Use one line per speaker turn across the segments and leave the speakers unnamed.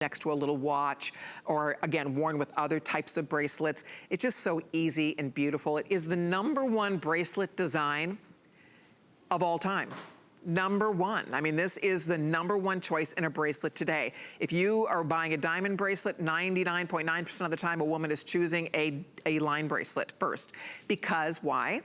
next to a little watch, or again, worn with other types of bracelets. It's just so easy and beautiful. It is the #1 bracelet design of all time. #1. I mean, this is the #1 choice in a bracelet today. If you are buying a diamond bracelet, 99.9% of the time, a woman is choosing a line bracelet first. Because why?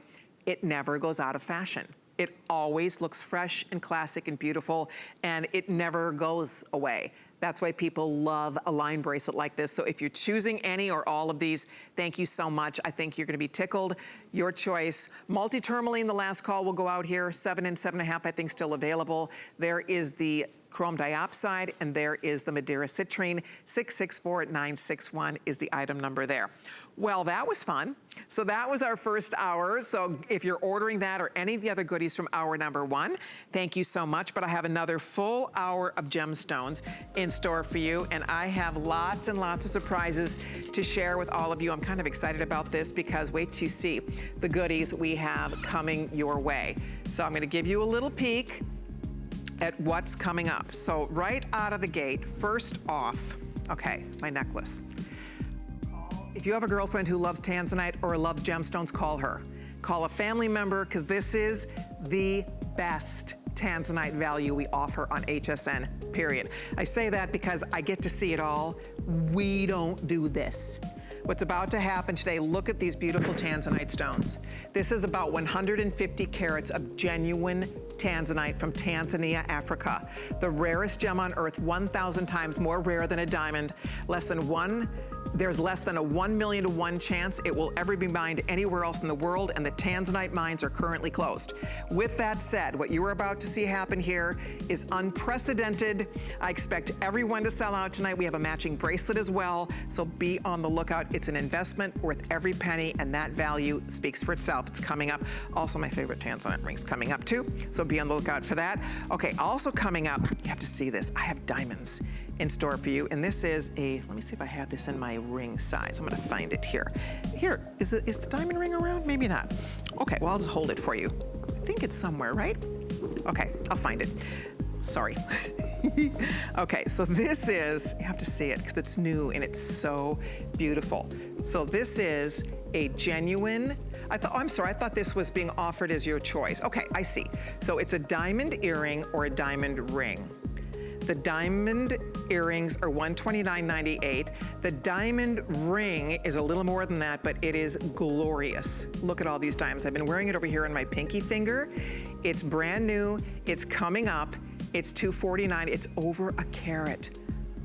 It never goes out of fashion. It always looks fresh and classic and beautiful, and it never goes away. That's why people love a line bracelet like this. So if you're choosing any or all of these, thank you so much. I think you're gonna be tickled. Your choice. Multi-Tourmaline, the last call will go out here. 7 and 7.5, I think, still available. There is the chrome diopside, and there is the Madeira citrine. 664961 is the item number there. Well, that was fun. So that was our first hour. So if you're ordering that or any of the other goodies from hour #1, thank you so much. But I have another full hour of gemstones in store for you, and I have lots and lots of surprises to share with all of you. I'm kind of excited about this because wait till you see the goodies we have coming your way. So I'm gonna give you a little peek at what's coming up. So right out of the gate, first off, okay, my necklace. If you have a girlfriend who loves Tanzanite or loves gemstones, call her. Call a family member, because this is the best Tanzanite value we offer on HSN, period. I say that because I get to see it all. We don't do this. What's about to happen today, look at these beautiful Tanzanite stones. This is about 150 carats of genuine Tanzanite from Tanzania, Africa. The rarest gem on earth, 1,000 times more rare than a diamond. There's less than a 1 million to 1 chance it will ever be mined anywhere else in the world, and the Tanzanite mines are currently closed. With that said, what you are about to see happen here is unprecedented. I expect everyone to sell out tonight. We have a matching bracelet as well, so be on the lookout. It's an investment worth every penny, and that value speaks for itself. It's coming up. Also, my favorite Tanzanite ring's coming up too, so be on the lookout for that. Okay, also coming up, you have to see this. I have diamonds in store for you, and this is let me see if I have this in my ring size. I'm gonna find it here. Here, is the diamond ring around? Maybe not. Okay, well, I'll just hold it for you. I think it's somewhere, right? Okay, I'll find it. Sorry. Okay, so this is, you have to see it because it's new and it's so beautiful. So this is a genuine, I thought this was being offered as your choice. Okay, I see. So it's a diamond earring or a diamond ring. The diamond earrings are $129.98. The diamond ring is a little more than that, but it is glorious. Look at all these diamonds. I've been wearing it over here on my pinky finger. It's brand new, it's coming up, it's $249, it's over a carat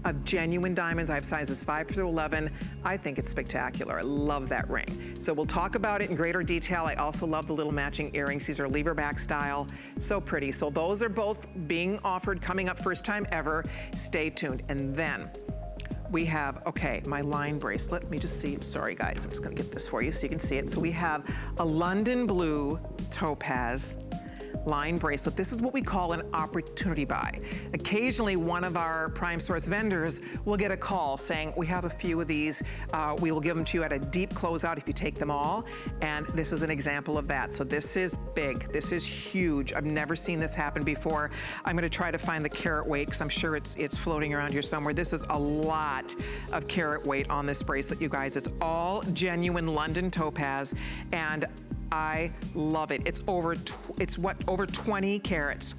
of genuine diamonds. I have sizes 5 through 11. I think it's spectacular. I love that ring. So we'll talk about it in greater detail. I also love the little matching earrings. These are lever back style. So pretty. So those are both being offered, coming up first time ever. Stay tuned. And then we have, okay, my line bracelet. Let me just see. Sorry guys, I'm just gonna get this for you so you can see it. So we have a London blue topaz line bracelet. This is what we call an opportunity buy. Occasionally, one of our Prime Source vendors will get a call saying, we have a few of these, we will give them to you at a deep closeout if you take them all, and this is an example of that. So this is big, this is huge. I've never seen this happen before. I'm gonna try to find the carat weight, because I'm sure it's floating around here somewhere. This is a lot of carat weight on this bracelet, you guys. It's all genuine London topaz, and I love it. It's over 20 carats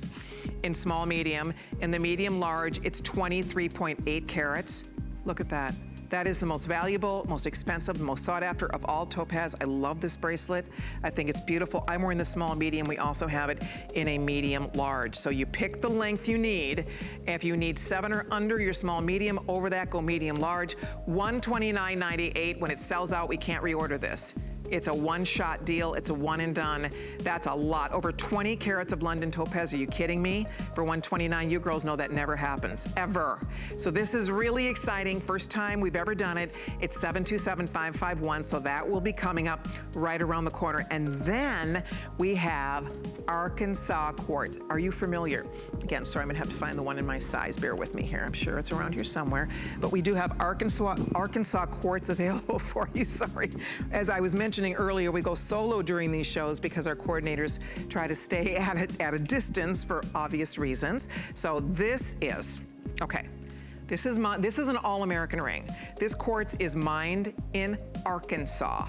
in small medium. In the medium large, it's 23.8 carats. Look at that. That is the most valuable, most expensive, most sought after of all topaz. I love this bracelet. I think it's beautiful. I'm wearing the small medium. We also have it in a medium large. So you pick the length you need. If you need 7 or under your small medium, over that go medium large. $129.98. When it sells out, we can't reorder this. It's a one-shot deal. It's a one and done. That's a lot. Over 20 carats of London topaz. Are you kidding me? For $129, you girls know that never happens, ever. So this is really exciting. First time we've ever done it. It's 727551, so that will be coming up right around the corner. And then we have Arkansas Quartz. Are you familiar? Again, sorry, I'm gonna have to find the one in my size. Bear with me here. I'm sure it's around here somewhere. But we do have Arkansas Quartz available for you, sorry. As I was mentioning earlier, we go solo during these shows because our coordinators try to stay at a distance for obvious reasons. So this is, okay, This is an all-American ring. This quartz is mined in Arkansas.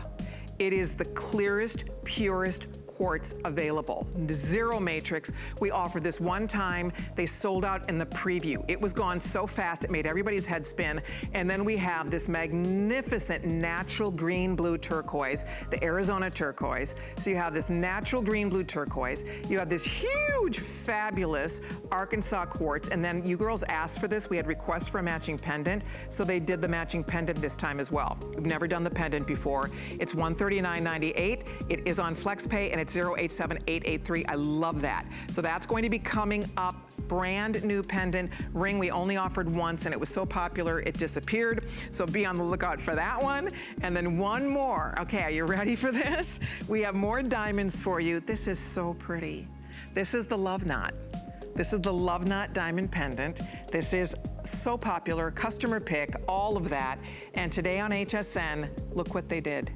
It is the clearest, purest quartz available. Zero matrix. We offered this one time. They sold out in the preview. It was gone so fast, it made everybody's head spin. And then we have this magnificent natural green blue turquoise, the Arizona turquoise. So you have this natural green blue turquoise. You have this huge, fabulous Arkansas quartz. And then you girls asked for this. We had requests for a matching pendant. So they did the matching pendant this time as well. We've never done the pendant before. It's $139.98. It is on FlexPay and it's 087883. I love that. So that's going to be coming up. Brand new pendant ring. We only offered once and it was so popular it disappeared. So be on the lookout for that one. And then one more. Okay, are you ready for this? We have more diamonds for you. This is so pretty. This is the Love Knot. This is the Love Knot diamond pendant. This is so popular, customer pick, all of that. And today on HSN, look what they did.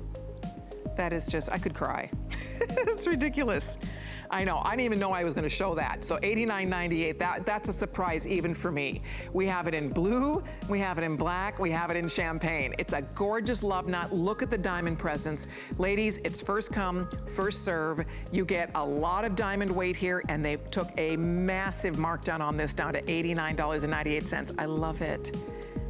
That is just, I could cry. It's ridiculous. I know, I didn't even know I was gonna show that. So $89.98, that's a surprise even for me. We have it in blue, we have it in black, we have it in champagne. It's a gorgeous love knot. Look at the diamond presence. Ladies, it's first come, first serve. You get a lot of diamond weight here and they took a massive markdown on this down to $89.98. I love it.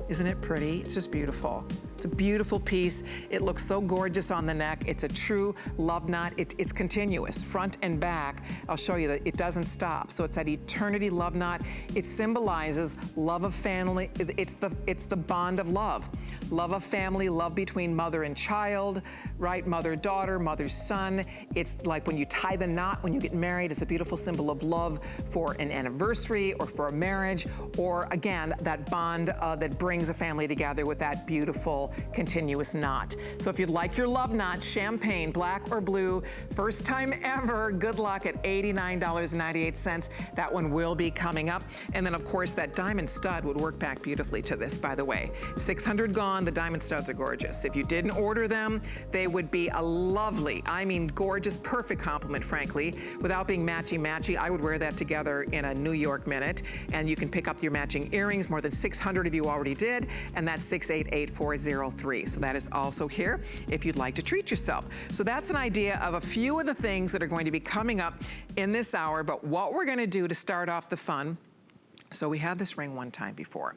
Isn't it pretty? It's just beautiful. It's a beautiful piece. It looks so gorgeous on the neck. It's a true love knot. It's continuous, front and back. I'll show you that it doesn't stop. So it's that eternity love knot. It symbolizes love of family. It's the bond of love. Love of family, love between mother and child, right? Mother-daughter, mother-son. It's like when you tie the knot, when you get married, it's a beautiful symbol of love for an anniversary or for a marriage, or again, that bond that brings a family together with that beautiful continuous knot. So if you'd like your love knot, champagne, black or blue, first time ever, good luck at $89.98. That one will be coming up. And then of course that diamond stud would work back beautifully to this, by the way. 600 gone, the diamond studs are gorgeous. If you didn't order them, they would be a lovely, I mean gorgeous, perfect complement, frankly. Without being matchy-matchy, I would wear that together in a New York minute. And you can pick up your matching earrings, more than 600 of you already did, and that's 688403. So that is also here if you'd like to treat yourself. So that's an idea of a few of the things that are going to be coming up in this hour, but what we're gonna do to start off the fun. So we had this ring one time before,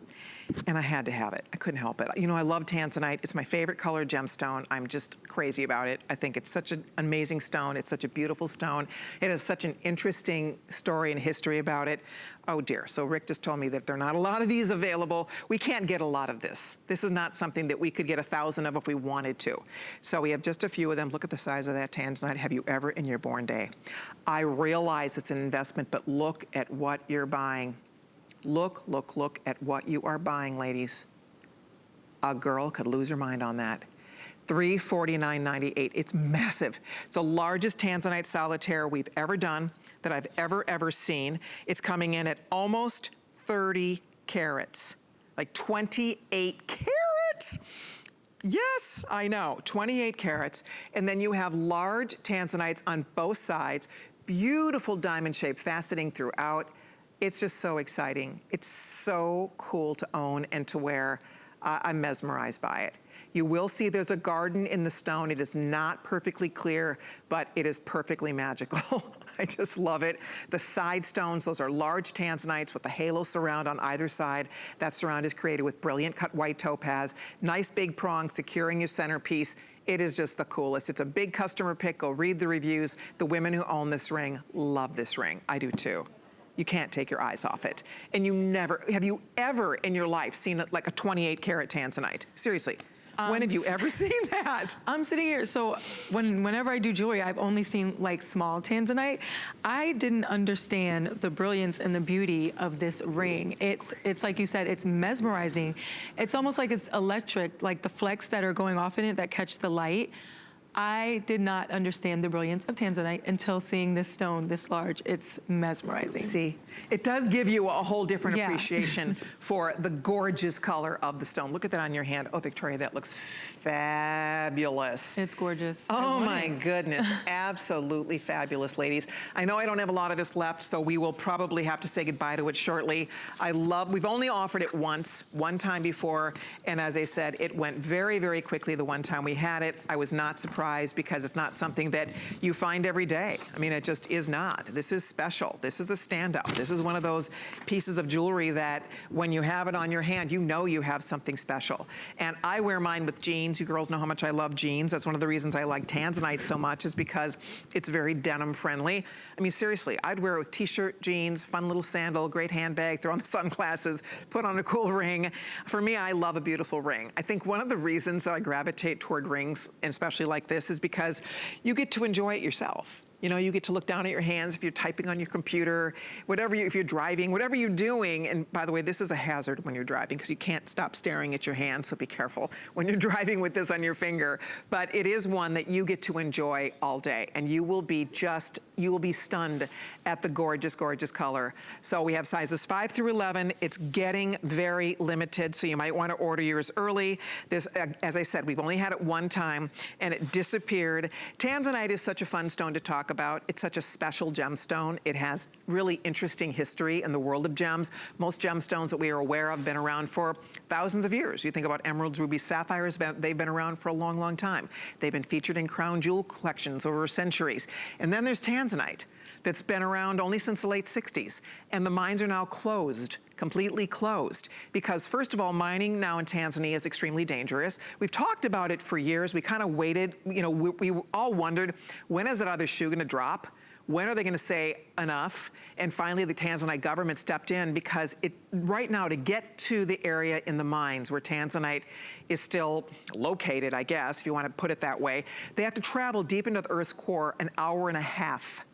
and I had to have it. I couldn't help it. You know, I love Tanzanite. It's my favorite color gemstone. I'm just crazy about it. I think it's such an amazing stone. It's such a beautiful stone. It has such an interesting story and history about it. Oh dear, so Rick just told me that there are not a lot of these available. We can't get a lot of this. This is not something that we could get 1,000 of if we wanted to. So we have just a few of them. Look at the size of that Tanzanite. Have you ever in your born day? I realize it's an investment, but look at what you're buying. Look, look, look at what you are buying, ladies. A girl could lose her mind on that. $349.98, it's massive. It's the largest Tanzanite solitaire we've ever done, that I've ever seen. It's coming in at almost 30 carats, like 28 carats. Yes, I know, 28 carats. And then you have large Tanzanites on both sides, beautiful diamond shape faceting throughout. It's just so exciting. It's so cool to own and to wear. I'm mesmerized by it. You will see there's a garden in the stone. It is not perfectly clear, but it is perfectly magical. I just love it. The side stones, those are large Tanzanites with a halo surround on either side. That surround is created with brilliant cut white topaz. Nice big prongs securing your centerpiece. It is just the coolest. It's a big customer pick. Go read the reviews. The women who own this ring love this ring. I do too. You can't take your eyes off it. And you never, have you ever in your life seen like a 28 karat Tanzanite? Seriously, when have you ever seen that? I'm sitting here, so whenever I do jewelry, I've only seen like small Tanzanite. I didn't understand the brilliance and the beauty of this ring. It's like you said, it's mesmerizing. It's almost like it's electric, like the flecks that are going off in it that catch the light.
I did not understand the brilliance of Tanzanite until seeing this stone this large. It's mesmerizing.
See, it does give you a whole different appreciation for the gorgeous color of the stone. Look at that on your hand. Oh, Victoria, that looks fabulous.
It's gorgeous.
Oh my goodness, absolutely fabulous, ladies. I know I don't have a lot of this left, so we will probably have to say goodbye to it shortly. We've only offered it once, one time before, and as I said, it went very, very quickly the one time we had it. I was not surprised because it's not something that you find every day. I mean, it just is not. This is special. This is a standout. This is one of those pieces of jewelry that when you have it on your hand, you know you have something special. And I wear mine with jeans. You girls know how much I love jeans. That's one of the reasons I like Tanzanite so much, is because it's very denim friendly. I mean, seriously, I'd wear it with t-shirt, jeans, fun little sandal, great handbag, throw on the sunglasses, put on a cool ring. For me, I love a beautiful ring. I think one of the reasons that I gravitate toward rings, and especially like this, is because you get to enjoy it yourself. You know, you get to look down at your hands if you're typing on your computer, if you're driving, whatever you're doing. And by the way, this is a hazard when you're driving because you can't stop staring at your hands, so be careful when you're driving with this on your finger. But it is one that you get to enjoy all day, and you will be stunned at the gorgeous, gorgeous color. So we have sizes 5 through 11. It's getting very limited, so you might want to order yours early. This, as I said, we've only had it one time, and it disappeared. Tanzanite is such a fun stone to talk about. It's such a special gemstone. It has really interesting history in the world of gems. Most gemstones that we are aware of have been around for thousands of years. You think about emeralds, rubies, sapphires, they've been around for a long, long time. They've been featured in crown jewel collections over centuries. And then there's Tanzanite that's been around only since the late 60s. And the mines are now closed, completely closed, because first of all, mining now in Tanzania is extremely dangerous. We've talked about it for years. We kind of waited, you know, we all wondered, when is that other shoe gonna drop? When are they gonna say enough? And finally, the Tanzanite government stepped in because right now to get to the area in the mines where Tanzanite is still located, I guess, if you wanna put it that way, they have to travel deep into the Earth's core an hour and a half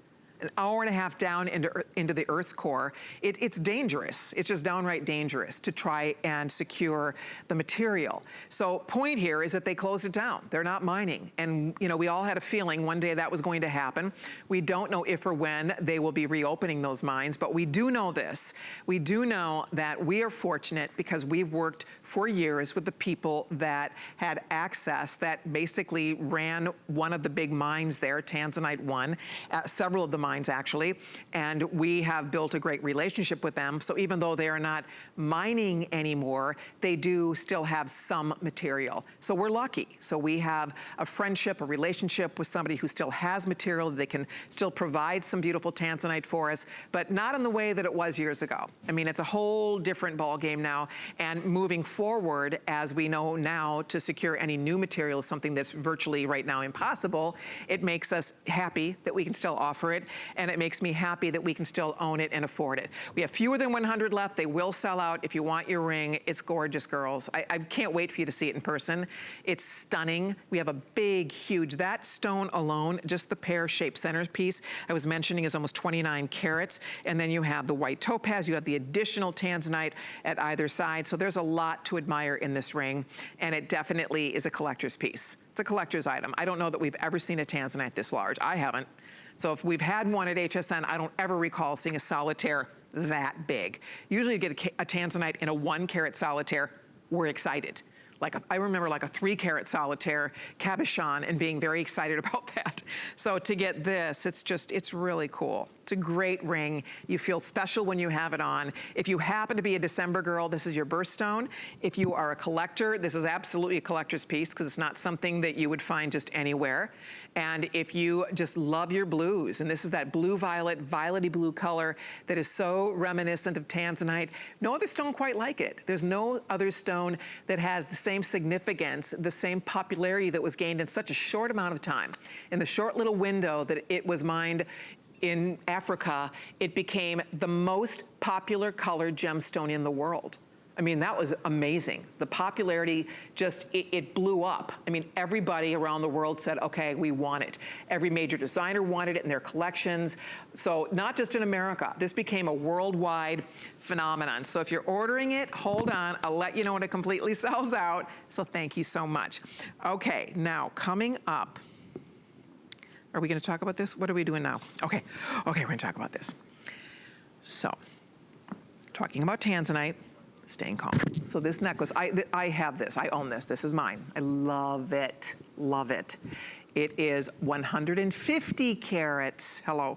down into the Earth's core. It's dangerous. It's just downright dangerous to try and secure the material. So point here is that they closed it down. They're not mining. And you know, we all had a feeling one day that was going to happen. We don't know if or when they will be reopening those mines, but we do know this. We do know that we are fortunate because we've worked for years with the people that had access, that basically ran one of the big mines there, Tanzanite 1, several of the mines actually, and we have built a great relationship with them. So even though they are not mining anymore, they do still have some material. So we're lucky. So we have a friendship, a relationship with somebody who still has material. They can still provide some beautiful Tanzanite for us, but not in the way that it was years ago. I mean, it's a whole different ball game now, and moving forward, as we know now, to secure any new material is something that's virtually right now impossible. It makes us happy that we can still offer it, and it makes me happy that we can still own it and afford it. We have fewer than 100 left. They will sell out. If you want your ring, it's gorgeous, girls. I can't wait for you to see it in person. It's stunning. We have a big, huge, that stone alone, just the pear-shaped centerpiece I was mentioning is almost 29 carats. And then you have the white topaz. You have the additional Tanzanite at either side. So there's a lot to admire in this ring, and it definitely is a collector's piece. It's a collector's item. I don't know that we've ever seen a Tanzanite this large. I haven't. So if we've had one at HSN, I don't ever recall seeing a solitaire that big. Usually you get a Tanzanite in a 1 carat solitaire, we're excited. I remember like a 3 carat solitaire cabochon and being very excited about that. So to get this, it's really cool. It's a great ring. You feel special when you have it on. If you happen to be a December girl, this is your birthstone. If you are a collector, this is absolutely a collector's piece because it's not something that you would find just anywhere. And if you just love your blues, and this is that blue-violet, violet-y blue color that is so reminiscent of Tanzanite, no other stone quite like it. There's no other stone that has the same significance, the same popularity that was gained in such a short amount of time. In the short little window that it was mined in Africa, it became the most popular colored gemstone in the world. I mean, that was amazing. The popularity just, it blew up. I mean, everybody around the world said, okay, we want it. Every major designer wanted it in their collections. So not just in America, this became a worldwide phenomenon. So if you're ordering it, hold on, I'll let you know when it completely sells out. So thank you so much. Okay, now coming up, Are we gonna talk about this? What are we doing now? Okay, we're gonna talk about this. So, talking about Tanzanite, staying calm. So this necklace, I have this, I own this, this is mine. I love it, love it. It is 150 carats, hello,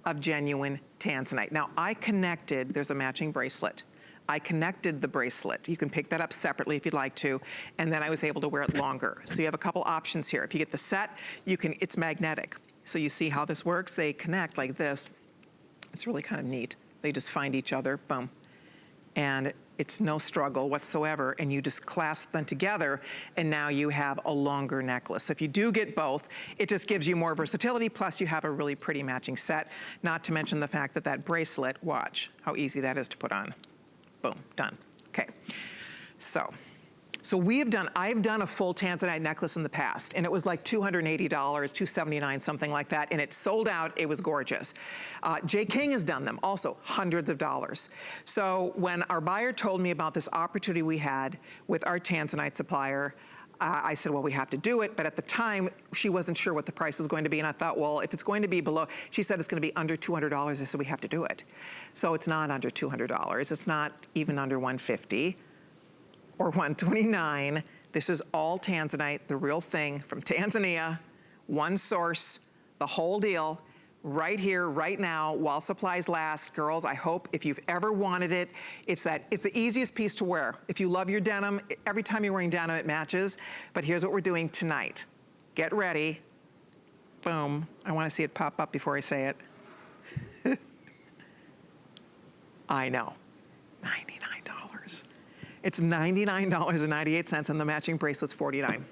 of genuine Tanzanite. Now I connected, there's a matching bracelet. I connected the bracelet. You can pick that up separately if you'd like to, and then I was able to wear it longer. So you have a couple options here. If you get the set, you can, it's magnetic. So you see how this works? They connect like this. It's really kind of neat. They just find each other, boom. And it's no struggle whatsoever, and you just clasp them together, and now you have a longer necklace. So if you do get both, it just gives you more versatility, plus you have a really pretty matching set, not to mention the fact that that bracelet, watch how easy that is to put on. Boom, done. Okay, so I've done a full Tanzanite necklace in the past, and it was like $280, $279, something like that, and it sold out. It was gorgeous. J. King has done them, also hundreds of dollars. So when our buyer told me about this opportunity we had with our Tanzanite supplier, I said, well, we have to do it, but at the time, she wasn't sure what the price was going to be, and I thought, well, if it's going to be below, she said it's going to be under $200, I said, we have to do it. So it's not under $200, it's not even under $150 or $129. This is all Tanzanite, the real thing, from Tanzania, one source, the whole deal, right here, right now, while supplies last. Girls, I hope if you've ever wanted it, it's the easiest piece to wear. If you love your denim, every time you're wearing denim, it matches. But here's what we're doing tonight. Get ready. Boom. I want to see it pop up before I say it. I know. $99. It's $99.98, and the matching bracelet's $49.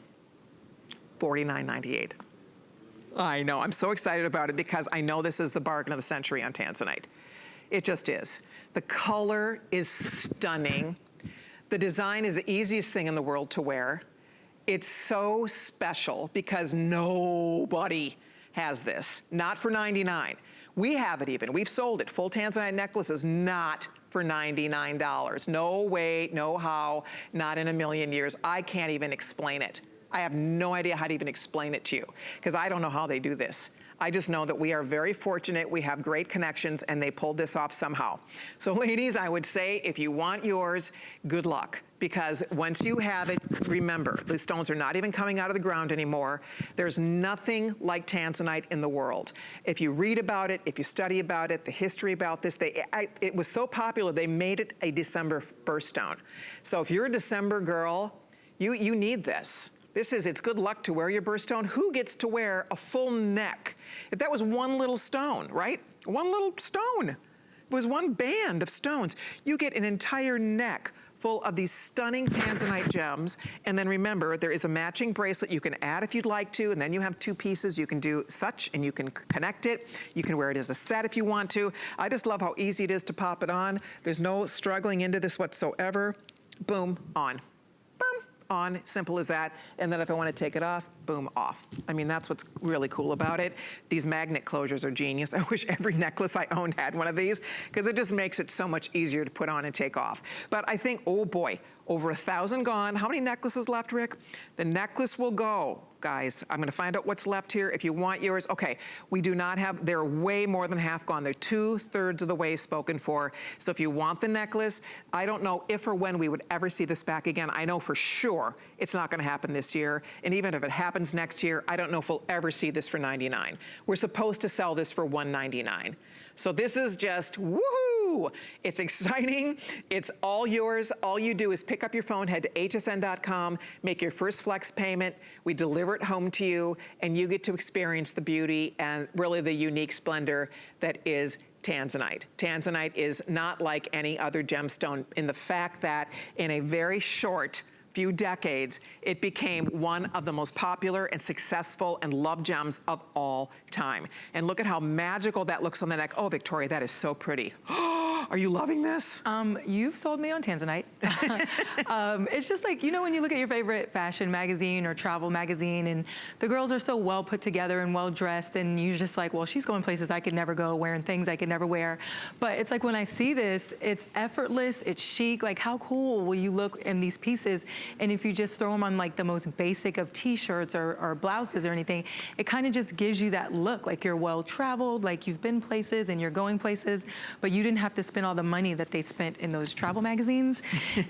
$49.98. I know, I'm so excited about it because I know this is the bargain of the century on Tanzanite. It just is. The color is stunning. The design is the easiest thing in the world to wear. It's so special because nobody has this, not for $99. We have it even, we've sold it. Full Tanzanite necklaces, not for $99. No way, no how, not in a million years. I can't even explain it. I have no idea how to even explain it to you because I don't know how they do this. I just know that we are very fortunate. We have great connections and they pulled this off somehow. So ladies, I would say if you want yours, good luck. Because once you have it, remember, the stones are not even coming out of the ground anymore. There's nothing like Tanzanite in the world. If you read about it, if you study about it, the history about this, it was so popular, they made it a December birthstone. So if you're a December girl, you need this. It's good luck to wear your birthstone. Who gets to wear a full neck? If that was one little stone, right? One little stone. It was one band of stones. You get an entire neck full of these stunning Tanzanite gems. And then remember, there is a matching bracelet you can add if you'd like to, and then you have two pieces. You can do such, and you can connect it. You can wear it as a set if you want to. I just love how easy it is to pop it on. There's no struggling into this whatsoever. Boom, on. On, simple as that. And then if I want to take it off, boom, off. I mean, that's what's really cool about it. These magnet closures are genius. I wish every necklace I owned had one of these because it just makes it so much easier to put on and take off. But I think, oh boy, over 1,000 gone. How many necklaces left, Rick? The necklace will go. Guys, I'm gonna find out what's left here. If you want yours, okay, we do not have, they're way more than half gone. They're 2/3 of the way spoken for. So if you want the necklace, I don't know if or when we would ever see this back again. I know for sure it's not gonna happen this year. And even if it happens next year, I don't know if we'll ever see this for $99. We're supposed to sell this for $199. So this is just woohoo! It's exciting. It's all yours. All you do is pick up your phone, head to hsn.com, make your first flex payment. We deliver it home to you, and you get to experience the beauty and really the unique splendor that is Tanzanite. Tanzanite is not like any other gemstone in the fact that in a very short few decades, it became one of the most popular and successful and loved gems of all time. And look at how magical that looks on the neck. Oh, Victoria, that is so pretty. Are you loving this?
You've sold me on Tanzanite. It's just like, you know, when you look at your favorite fashion magazine or travel magazine and the girls are so well put together and well dressed and you're just like, well, she's going places I could never go, wearing things I could never wear. But it's like when I see this, it's effortless, it's chic. Like how cool will you look in these pieces? And if you just throw them on like the most basic of t-shirts or blouses or anything, it kind of just gives you that look like you're well traveled, like you've been places and you're going places, but you didn't have to spend all the money that they spent in those travel magazines.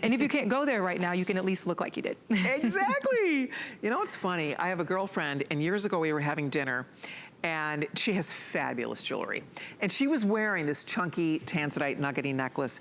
And if you can't go there right now, you can at least look like you did.
Exactly. You know, it's funny. I have a girlfriend, and years ago we were having dinner, and she has fabulous jewelry. And she was wearing this chunky Tanzanite nuggety necklace,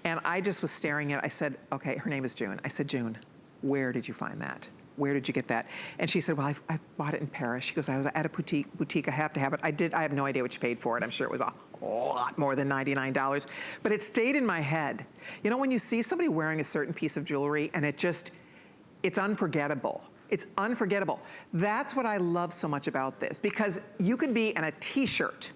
and I just was staring at it. I said, okay, her name is June. I said, June, where did you find that? Where did you get that? And she said, well, I bought it in Paris. She goes, I was at a boutique, I have to have it. I have no idea what you paid for it. I'm sure it was a lot more than $99, but it stayed in my head. You know, when you see somebody wearing a certain piece of jewelry and it's unforgettable. It's unforgettable. That's what I love so much about this, because you could be in a t-shirt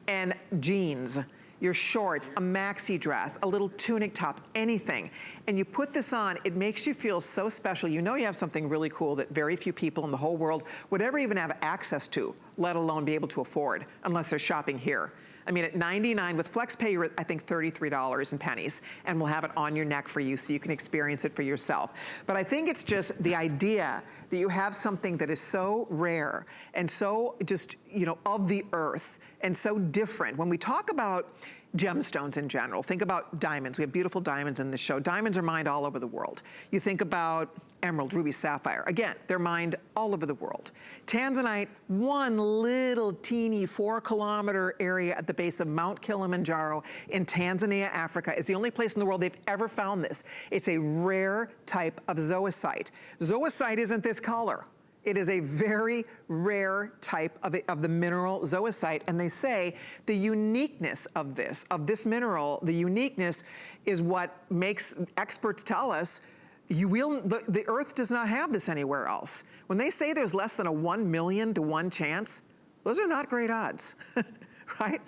and jeans, your shorts, a maxi dress, a little tunic top, anything. And you put this on, it makes you feel so special. You know you have something really cool that very few people in the whole world would ever even have access to, let alone be able to afford, unless they're shopping here. I mean, at $99, with FlexPay, you're at, I think, $33 and pennies, and we'll have it on your neck for you so you can experience it for yourself. But I think it's just the idea that you have something that is so rare and so just, you know, of the earth and so different. When we talk about gemstones in general, think about diamonds. We have beautiful diamonds in this show. Diamonds are mined all over the world. You think about emerald, ruby, sapphire. Again, they're mined all over the world. Tanzanite, one little teeny 4-kilometer area at the base of Mount Kilimanjaro in Tanzania, Africa, is the only place in the world they've ever found this. It's a rare type of zoisite. Zoisite isn't this color. It is a very rare type of the mineral zoisite, and they say the uniqueness of this mineral, the uniqueness is what makes experts tell us the earth does not have this anywhere else. When they say there's less than a 1 million to 1 chance, those are not great odds, right?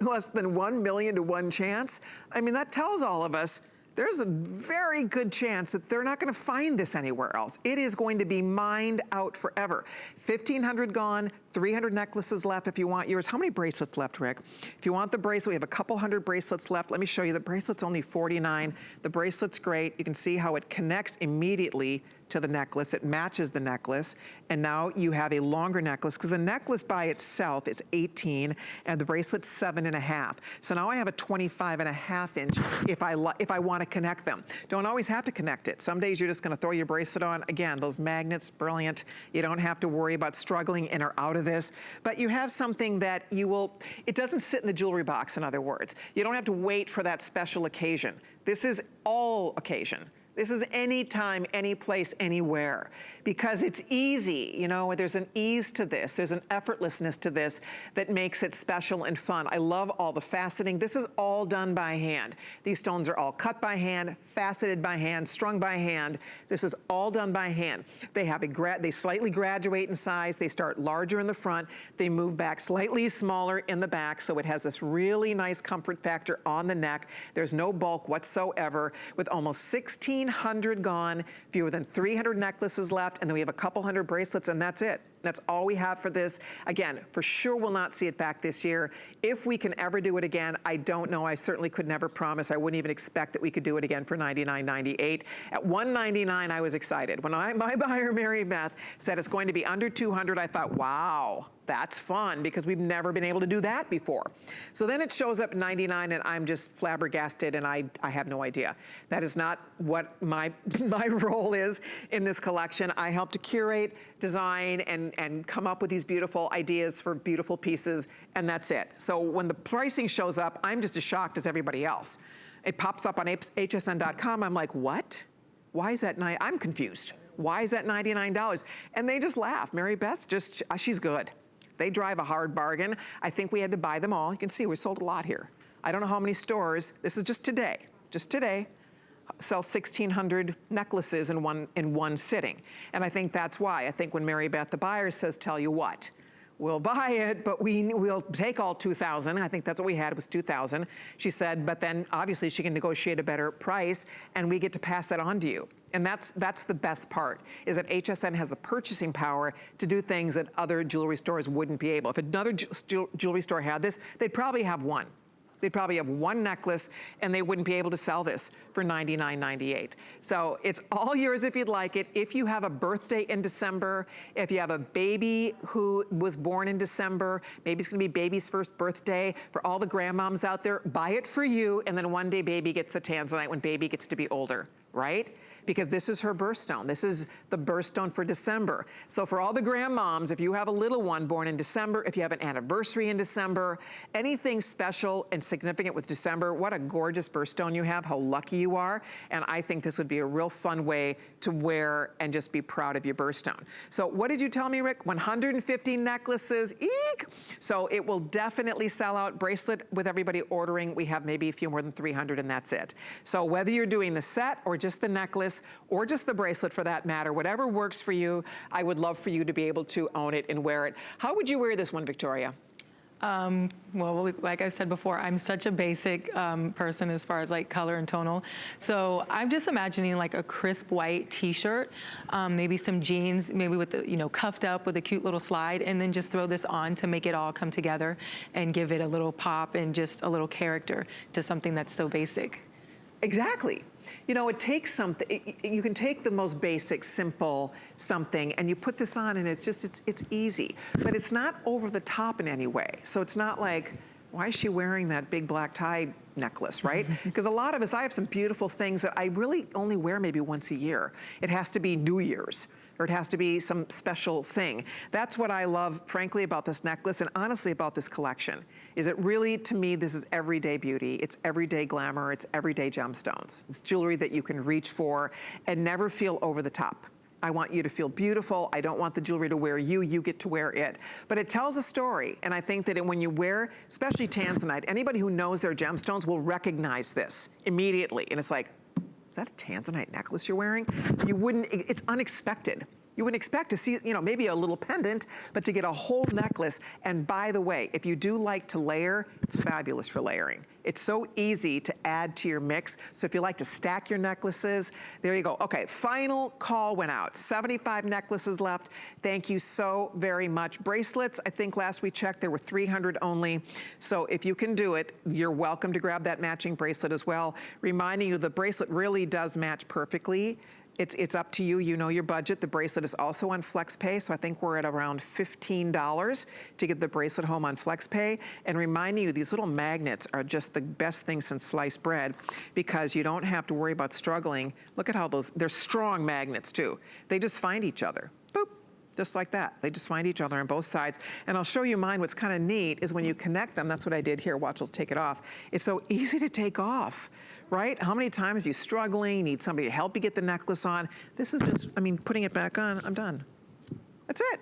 Less than 1 million to 1 chance. I mean, that tells all of us there's a very good chance that they're not going to find this anywhere else. It is going to be mined out forever. 1,500 gone, 300 necklaces left if you want yours. How many bracelets left, Rick? If you want the bracelet, we have a couple hundred bracelets left. Let me show you. The bracelet's only $49. The bracelet's great. You can see how it connects immediately to the necklace. It matches the necklace. And now you have a longer necklace, because the necklace by itself is 18 and the bracelet's 7.5. So now I have a 25.5 inch if I want to connect them. Don't always have to connect it. Some days you're just going to throw your bracelet on. Again, those magnets, brilliant. You don't have to worry about struggling in or out of this, but you have something that it doesn't sit in the jewelry box, in other words. You don't have to wait for that special occasion. This is all occasion. This is anytime, any place, anywhere, because it's easy. You know, there's an ease to this. There's an effortlessness to this that makes it special and fun. I love all the faceting. This is all done by hand. These stones are all cut by hand, faceted by hand, strung by hand. This is all done by hand. They have they slightly graduate in size. They start larger in the front. They move back slightly smaller in the back, so it has this really nice comfort factor on the neck. There's no bulk whatsoever, with almost 1,600 gone, fewer than 300 necklaces left, and then we have a couple hundred bracelets, and that's it. That's all we have for this. Again, for sure we'll not see it back this year. If we can ever do it again, I don't know. I certainly could never promise. I wouldn't even expect that we could do it again for $99.98. At $199, I was excited. When my buyer, Mary Beth, said it's going to be under 200, I thought, wow, that's fun, because we've never been able to do that before. So then it shows up at $99, and I'm just flabbergasted, and I have no idea. That is not what my role is in this collection. I help to curate, design, and come up with these beautiful ideas for beautiful pieces, and that's it. So when the pricing shows up, I'm just as shocked as everybody else. It pops up on hsn.com. I'm like, what? Why is that I'm confused. Why is that $99? And they just laugh. Mary Beth, she's good. They drive a hard bargain. I think we had to buy them all. You can see we sold a lot here. I don't know how many stores, this is just today, sell 1,600 necklaces in one sitting. And I think that's why. I think when Mary Beth, the buyer, says, tell you what, we'll buy it, but we'll take all 2,000. I think that's what we had, was 2,000. She said, but then obviously she can negotiate a better price and we get to pass that on to you. And that's the best part, is that HSN has the purchasing power to do things that other jewelry stores wouldn't be able. If another jewelry store had this, they'd probably have one. They'd probably have one necklace and they wouldn't be able to sell this for $99.98. So it's all yours if you'd like it. If you have a birthday in December, if you have a baby who was born in December, maybe it's gonna be baby's first birthday, for all the grandmoms out there, buy it for you, and then one day baby gets the Tanzanite when baby gets to be older, right? Because this is her birthstone. This is the birthstone for December. So for all the grandmoms, if you have a little one born in December, if you have an anniversary in December, anything special and significant with December, what a gorgeous birthstone you have, how lucky you are. And I think this would be a real fun way to wear and just be proud of your birthstone. So what did you tell me, Rick? 150 necklaces, eek! So it will definitely sell out. Bracelet, with everybody ordering, we have maybe a few more than 300 and that's it. So whether you're doing the set or just the necklace, or just the bracelet for that matter, whatever works for you, I would love for you to be able to own it and wear it. How would you wear this one, Victoria?
Well, like I said before, I'm such a basic person as far as like color and tonal. So I'm just imagining like a crisp white t-shirt, maybe some jeans, maybe with the, you know, cuffed up with a cute little slide, and then just throw this on to make it all come together and give it a little pop and just a little character to something that's so basic.
Exactly. You know, it takes something, you can take the most basic, simple something and you put this on and it's just, it's easy. But it's not over the top in any way. So it's not like, why is she wearing that big black tie necklace, right? Because a lot of us, I have some beautiful things that I really only wear maybe once a year. It has to be New Year's, or it has to be some special thing. That's what I love, frankly, about this necklace and honestly about this collection, is it really, to me, this is everyday beauty. It's everyday glamour. It's everyday gemstones. It's jewelry that you can reach for and never feel over the top. I want you to feel beautiful. I don't want the jewelry to wear you. You get to wear it. But it tells a story. And I think that when you wear, especially Tanzanite, anybody who knows their gemstones will recognize this immediately. And it's like, is that a Tanzanite necklace you're wearing? You wouldn't, it's unexpected. You wouldn't expect to see, you know, maybe a little pendant, but to get a whole necklace. And by the way, if you do like to layer, it's fabulous for layering. It's so easy to add to your mix. So if you like to stack your necklaces, there you go. Okay, final call went out. 75 necklaces left. Thank you so very much. Bracelets, I think last we checked, there were 300 only. So if you can do it, you're welcome to grab that matching bracelet as well. Reminding you, the bracelet really does match perfectly. It's up to you, you know your budget. The bracelet is also on FlexPay, so I think we're at around $15 to get the bracelet home on FlexPay. And reminding you, these little magnets are just the best thing since sliced bread, because you don't have to worry about struggling. Look at how they're strong magnets too. They just find each other, boop, just like that. They just find each other on both sides. And I'll show you mine. What's kind of neat is when you connect them, that's what I did here. Watch, I'll take it off. It's so easy to take off. Right? How many times are you struggling, need somebody to help you get the necklace on? This is just, I mean, putting it back on, I'm done. That's it.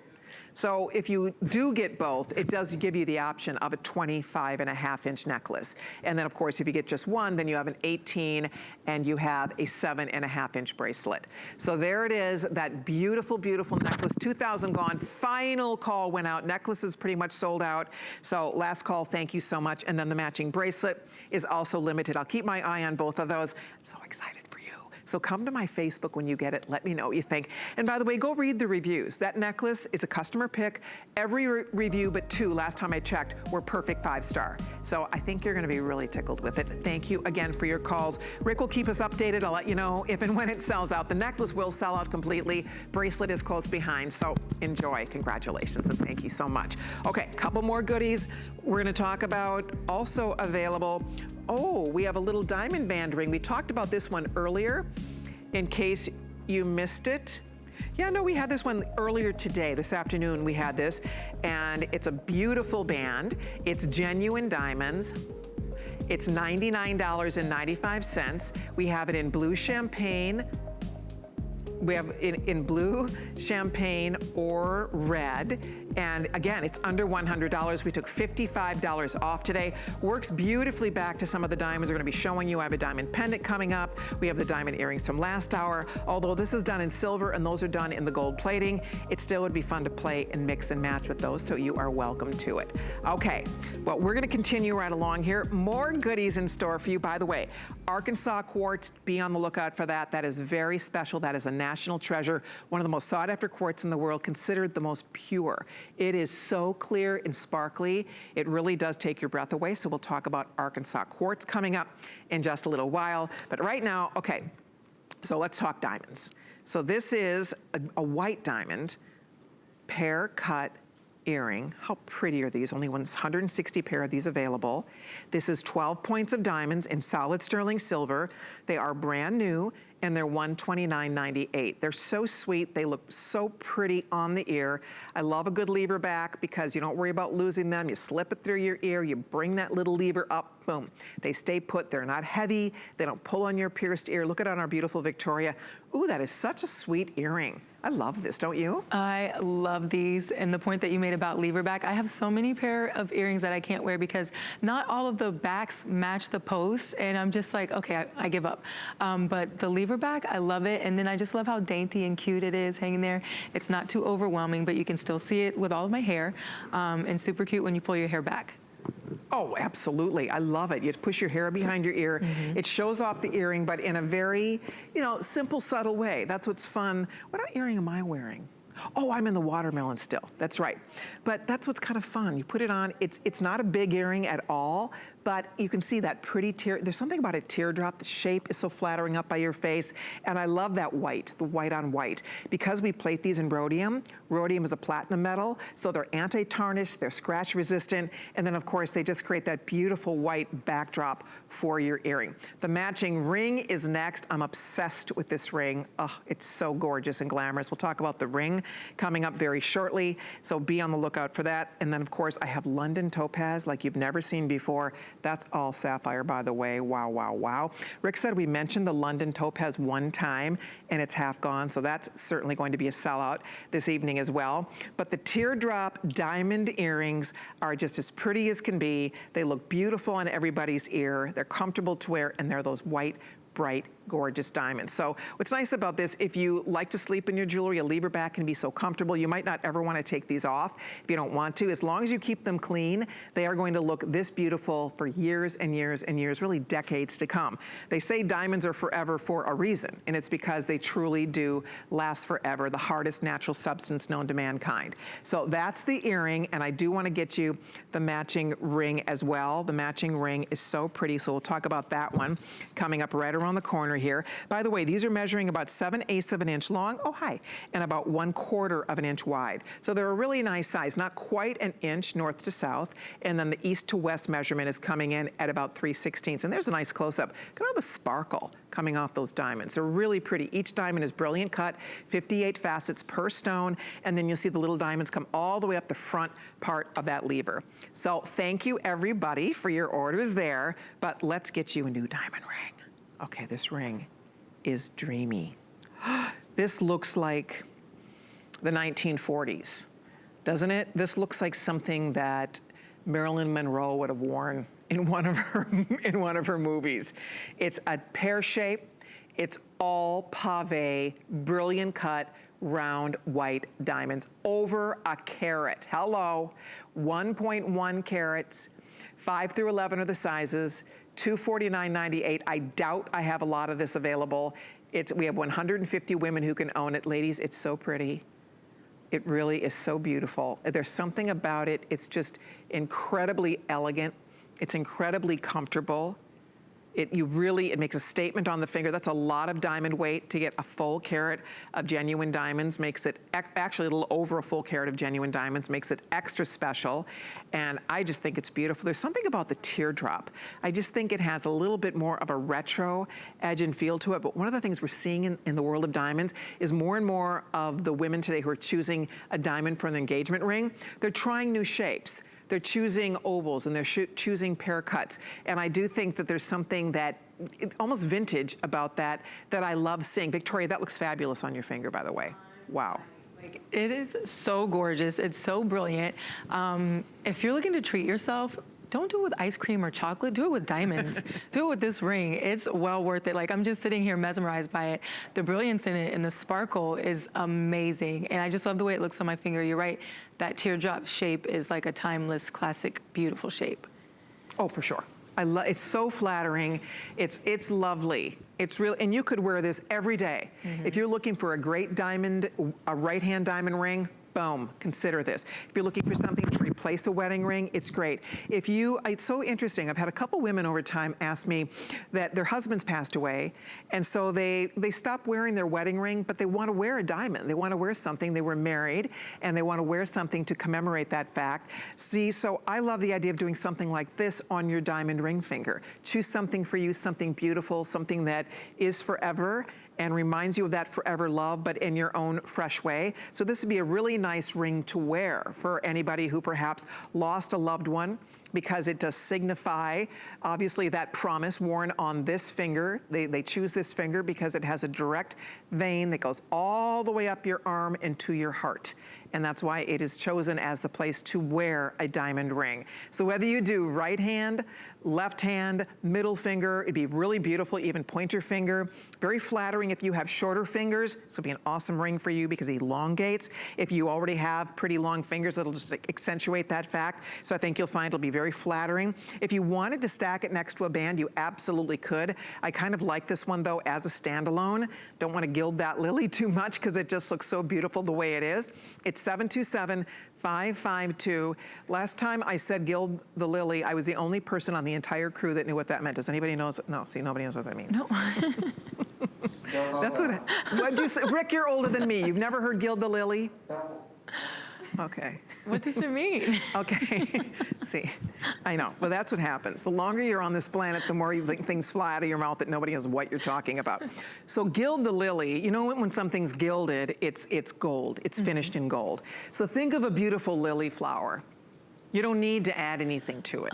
So if you do get both, it does give you the option of a 25.5-inch necklace. And then of course, if you get just one, then you have an 18 and you have a 7.5-inch bracelet. So there it is, that beautiful, beautiful necklace. 2,000 gone, final call went out. Necklace is pretty much sold out. So last call, thank you so much. And then the matching bracelet is also limited. I'll keep my eye on both of those. I'm so excited for you. So come to my Facebook when you get it. Let me know what you think. And by the way, go read the reviews. That necklace is a customer pick. Every review but 2, last time I checked, were perfect 5-star. So I think you're gonna be really tickled with it. Thank you again for your calls. Rick will keep us updated. I'll let you know if and when it sells out. The necklace will sell out completely. Bracelet is close behind, so enjoy. Congratulations, and thank you so much. Okay, couple more goodies. We're gonna talk about also available. Oh, we have a little diamond band ring. We talked about this one earlier, in case you missed it. Yeah, no, we had this one earlier today, this afternoon we had this, and it's a beautiful band. It's genuine diamonds. It's $99.95. We have it in blue champagne. We have in blue, champagne, or red. And again, it's under $100. We took $55 off today. Works beautifully back to some of the diamonds we're gonna be showing you. I have a diamond pendant coming up. We have the diamond earrings from last hour. Although this is done in silver and those are done in the gold plating, it still would be fun to play and mix and match with those, so you are welcome to it. Okay, well, we're gonna continue right along here. More goodies in store for you. By the way, Arkansas quartz, be on the lookout for that. That is very special. That is a national treasure. One of the most sought after quartz in the world, considered the most pure. It is so clear and sparkly. It really does take your breath away. So we'll talk about Arkansas quartz coming up in just a little while. But right now, okay, so let's talk diamonds. So this is a white diamond, pear cut earring. How pretty are these? Only 160 pair of these available. This is 12 points of diamonds in solid sterling silver. They are brand new and they're $129.98. They're so sweet. They look so pretty on the ear. I love a good lever back because you don't worry about losing them. You slip it through your ear, you bring that little lever up, boom. They stay put, they're not heavy, they don't pull on your pierced ear. Look at it on our beautiful Victoria. Ooh, that is such a sweet earring. I love this, don't you?
I love these, and the point that you made about lever back, I have so many pair of earrings that I can't wear because not all of the backs match the posts, and I'm just like, okay, I give up. But the lever back, I love it, and then I just love how dainty and cute it is hanging there. It's not too overwhelming, but you can still see it with all of my hair, and super cute when you pull your hair back.
Oh, absolutely. I love it. You push your hair behind your ear. It shows off the earring, but in a very, simple, subtle way. That's what's fun. What earring am I wearing? Oh, I'm in the watermelon still. That's right. But that's what's kind of fun. You put it on. It's not a big earring at all, but you can see that pretty there's something about a teardrop. The shape is so flattering up by your face. And I love that white, the white on white. Because we plate these in rhodium, rhodium is a platinum metal, so they're anti-tarnish, they're scratch resistant, and then of course they just create that beautiful white backdrop for your earring. The matching ring is next. I'm obsessed with this ring. Oh, it's so gorgeous and glamorous. We'll talk about the ring coming up very shortly, so be on the lookout for that. And then of course I have London Topaz like you've never seen before. That's all sapphire, by the way. Wow, wow, wow. Rick said we mentioned the London Topaz one time and it's half gone, so that's certainly going to be a sellout this evening as well. But the teardrop diamond earrings are just as pretty as can be. They look beautiful on everybody's ear. They're comfortable to wear, and they're those white, bright, gorgeous diamonds. So what's nice about this, if you like to sleep in your jewelry, a lever back can be so comfortable. You might not ever want to take these off if you don't want to. As long as you keep them clean, they are going to look this beautiful for years and years and years, really decades to come. They say diamonds are forever for a reason, and it's because they truly do last forever, the hardest natural substance known to mankind. So that's the earring, and I do want to get you the matching ring as well. The matching ring is so pretty, so we'll talk about that one coming up right around the corner here. By the way, these are measuring about 7/8 of an inch long, oh hi, and about 1/4 of an inch wide. So they're a really nice size, not quite an inch north to south, and then the east to west measurement is coming in at about 3/16. And there's a nice close-up. Look at all the sparkle coming off those diamonds. They're really pretty. Each diamond is brilliant cut, 58 facets per stone, and then you'll see the little diamonds come all the way up the front part of that lever. So thank you everybody for your orders there, but let's get you a new diamond ring. Okay, this ring is dreamy. This looks like the 1940s, doesn't it? This looks like something that Marilyn Monroe would have worn in one of her movies. It's a pear shape. It's all pave, brilliant cut, round white diamonds, over a carat. Hello, 1.1 carats, 5 through 11 are the sizes. $249.98. I doubt I have a lot of this available. We have 150 women who can own it. Ladies, it's so pretty. It really is so beautiful. There's something about it. It's just incredibly elegant. It's incredibly comfortable. It makes a statement on the finger. That's a lot of diamond weight to get a full carat of genuine diamonds. Makes it, actually a little over a full carat of genuine diamonds, makes it extra special. And I just think it's beautiful. There's something about the teardrop. I just think it has a little bit more of a retro edge and feel to it. But one of the things we're seeing in the world of diamonds is more and more of the women today who are choosing a diamond for an engagement ring, they're trying new shapes. They're choosing ovals and they're choosing pear cuts. And I do think that there's something that almost vintage about that I love seeing. Victoria, that looks fabulous on your finger, by the way. Wow.
Like, it is so gorgeous. It's so brilliant. If you're looking to treat yourself, don't do it with ice cream or chocolate. Do it with diamonds. Do it with this ring. It's well worth it. Like, I'm just sitting here mesmerized by it. The brilliance in it and the sparkle is amazing. And I just love the way it looks on my finger. You're right. That teardrop shape is like a timeless, classic, beautiful shape.
Oh, for sure. It's so flattering. It's lovely. It's real, and you could wear this every day. If you're looking for a great diamond, a right-hand diamond ring, boom, consider this. If you're looking for something to replace a wedding ring, it's great. It's so interesting. I've had a couple women over time ask me that their husbands passed away, and so they stopped wearing their wedding ring, but they want to wear a diamond. They want to wear something. They were married, and they want to wear something to commemorate that fact. See, so I love the idea of doing something like this on your diamond ring finger. Choose something for you, something beautiful, something that is forever, and reminds you of that forever love, but in your own fresh way. So this would be a really nice ring to wear for anybody who perhaps lost a loved one, because it does signify, obviously, that promise worn on this finger. They choose this finger because it has a direct vein that goes all the way up your arm and to your heart. And that's why it is chosen as the place to wear a diamond ring. So whether you do right hand, left hand, middle finger, it'd be really beautiful, even pointer finger. Very flattering if you have shorter fingers. This will be an awesome ring for you because it elongates. If you already have pretty long fingers, it'll just accentuate that fact. So I think you'll find it'll be very flattering. If you wanted to stack it next to a band, you absolutely could. I kind of like this one though as a standalone. Don't want to gild that lily too much because it just looks so beautiful the way it is. It's 727-552. Last time I said gild the lily, I was the only person on the entire crew that knew what that meant. Does anybody know? No, see, nobody knows what that means.
No.
That's what'd you say? Rick, you're older than me. You've never heard gild the lily? Okay.
What does it mean?
Okay. See, I know. Well, that's what happens. The longer you're on this planet, the more you think things fly out of your mouth that nobody knows what you're talking about. So gild the lily, you know when something's gilded, it's gold. It's finished in gold. So think of a beautiful lily flower. You don't need to add anything to it.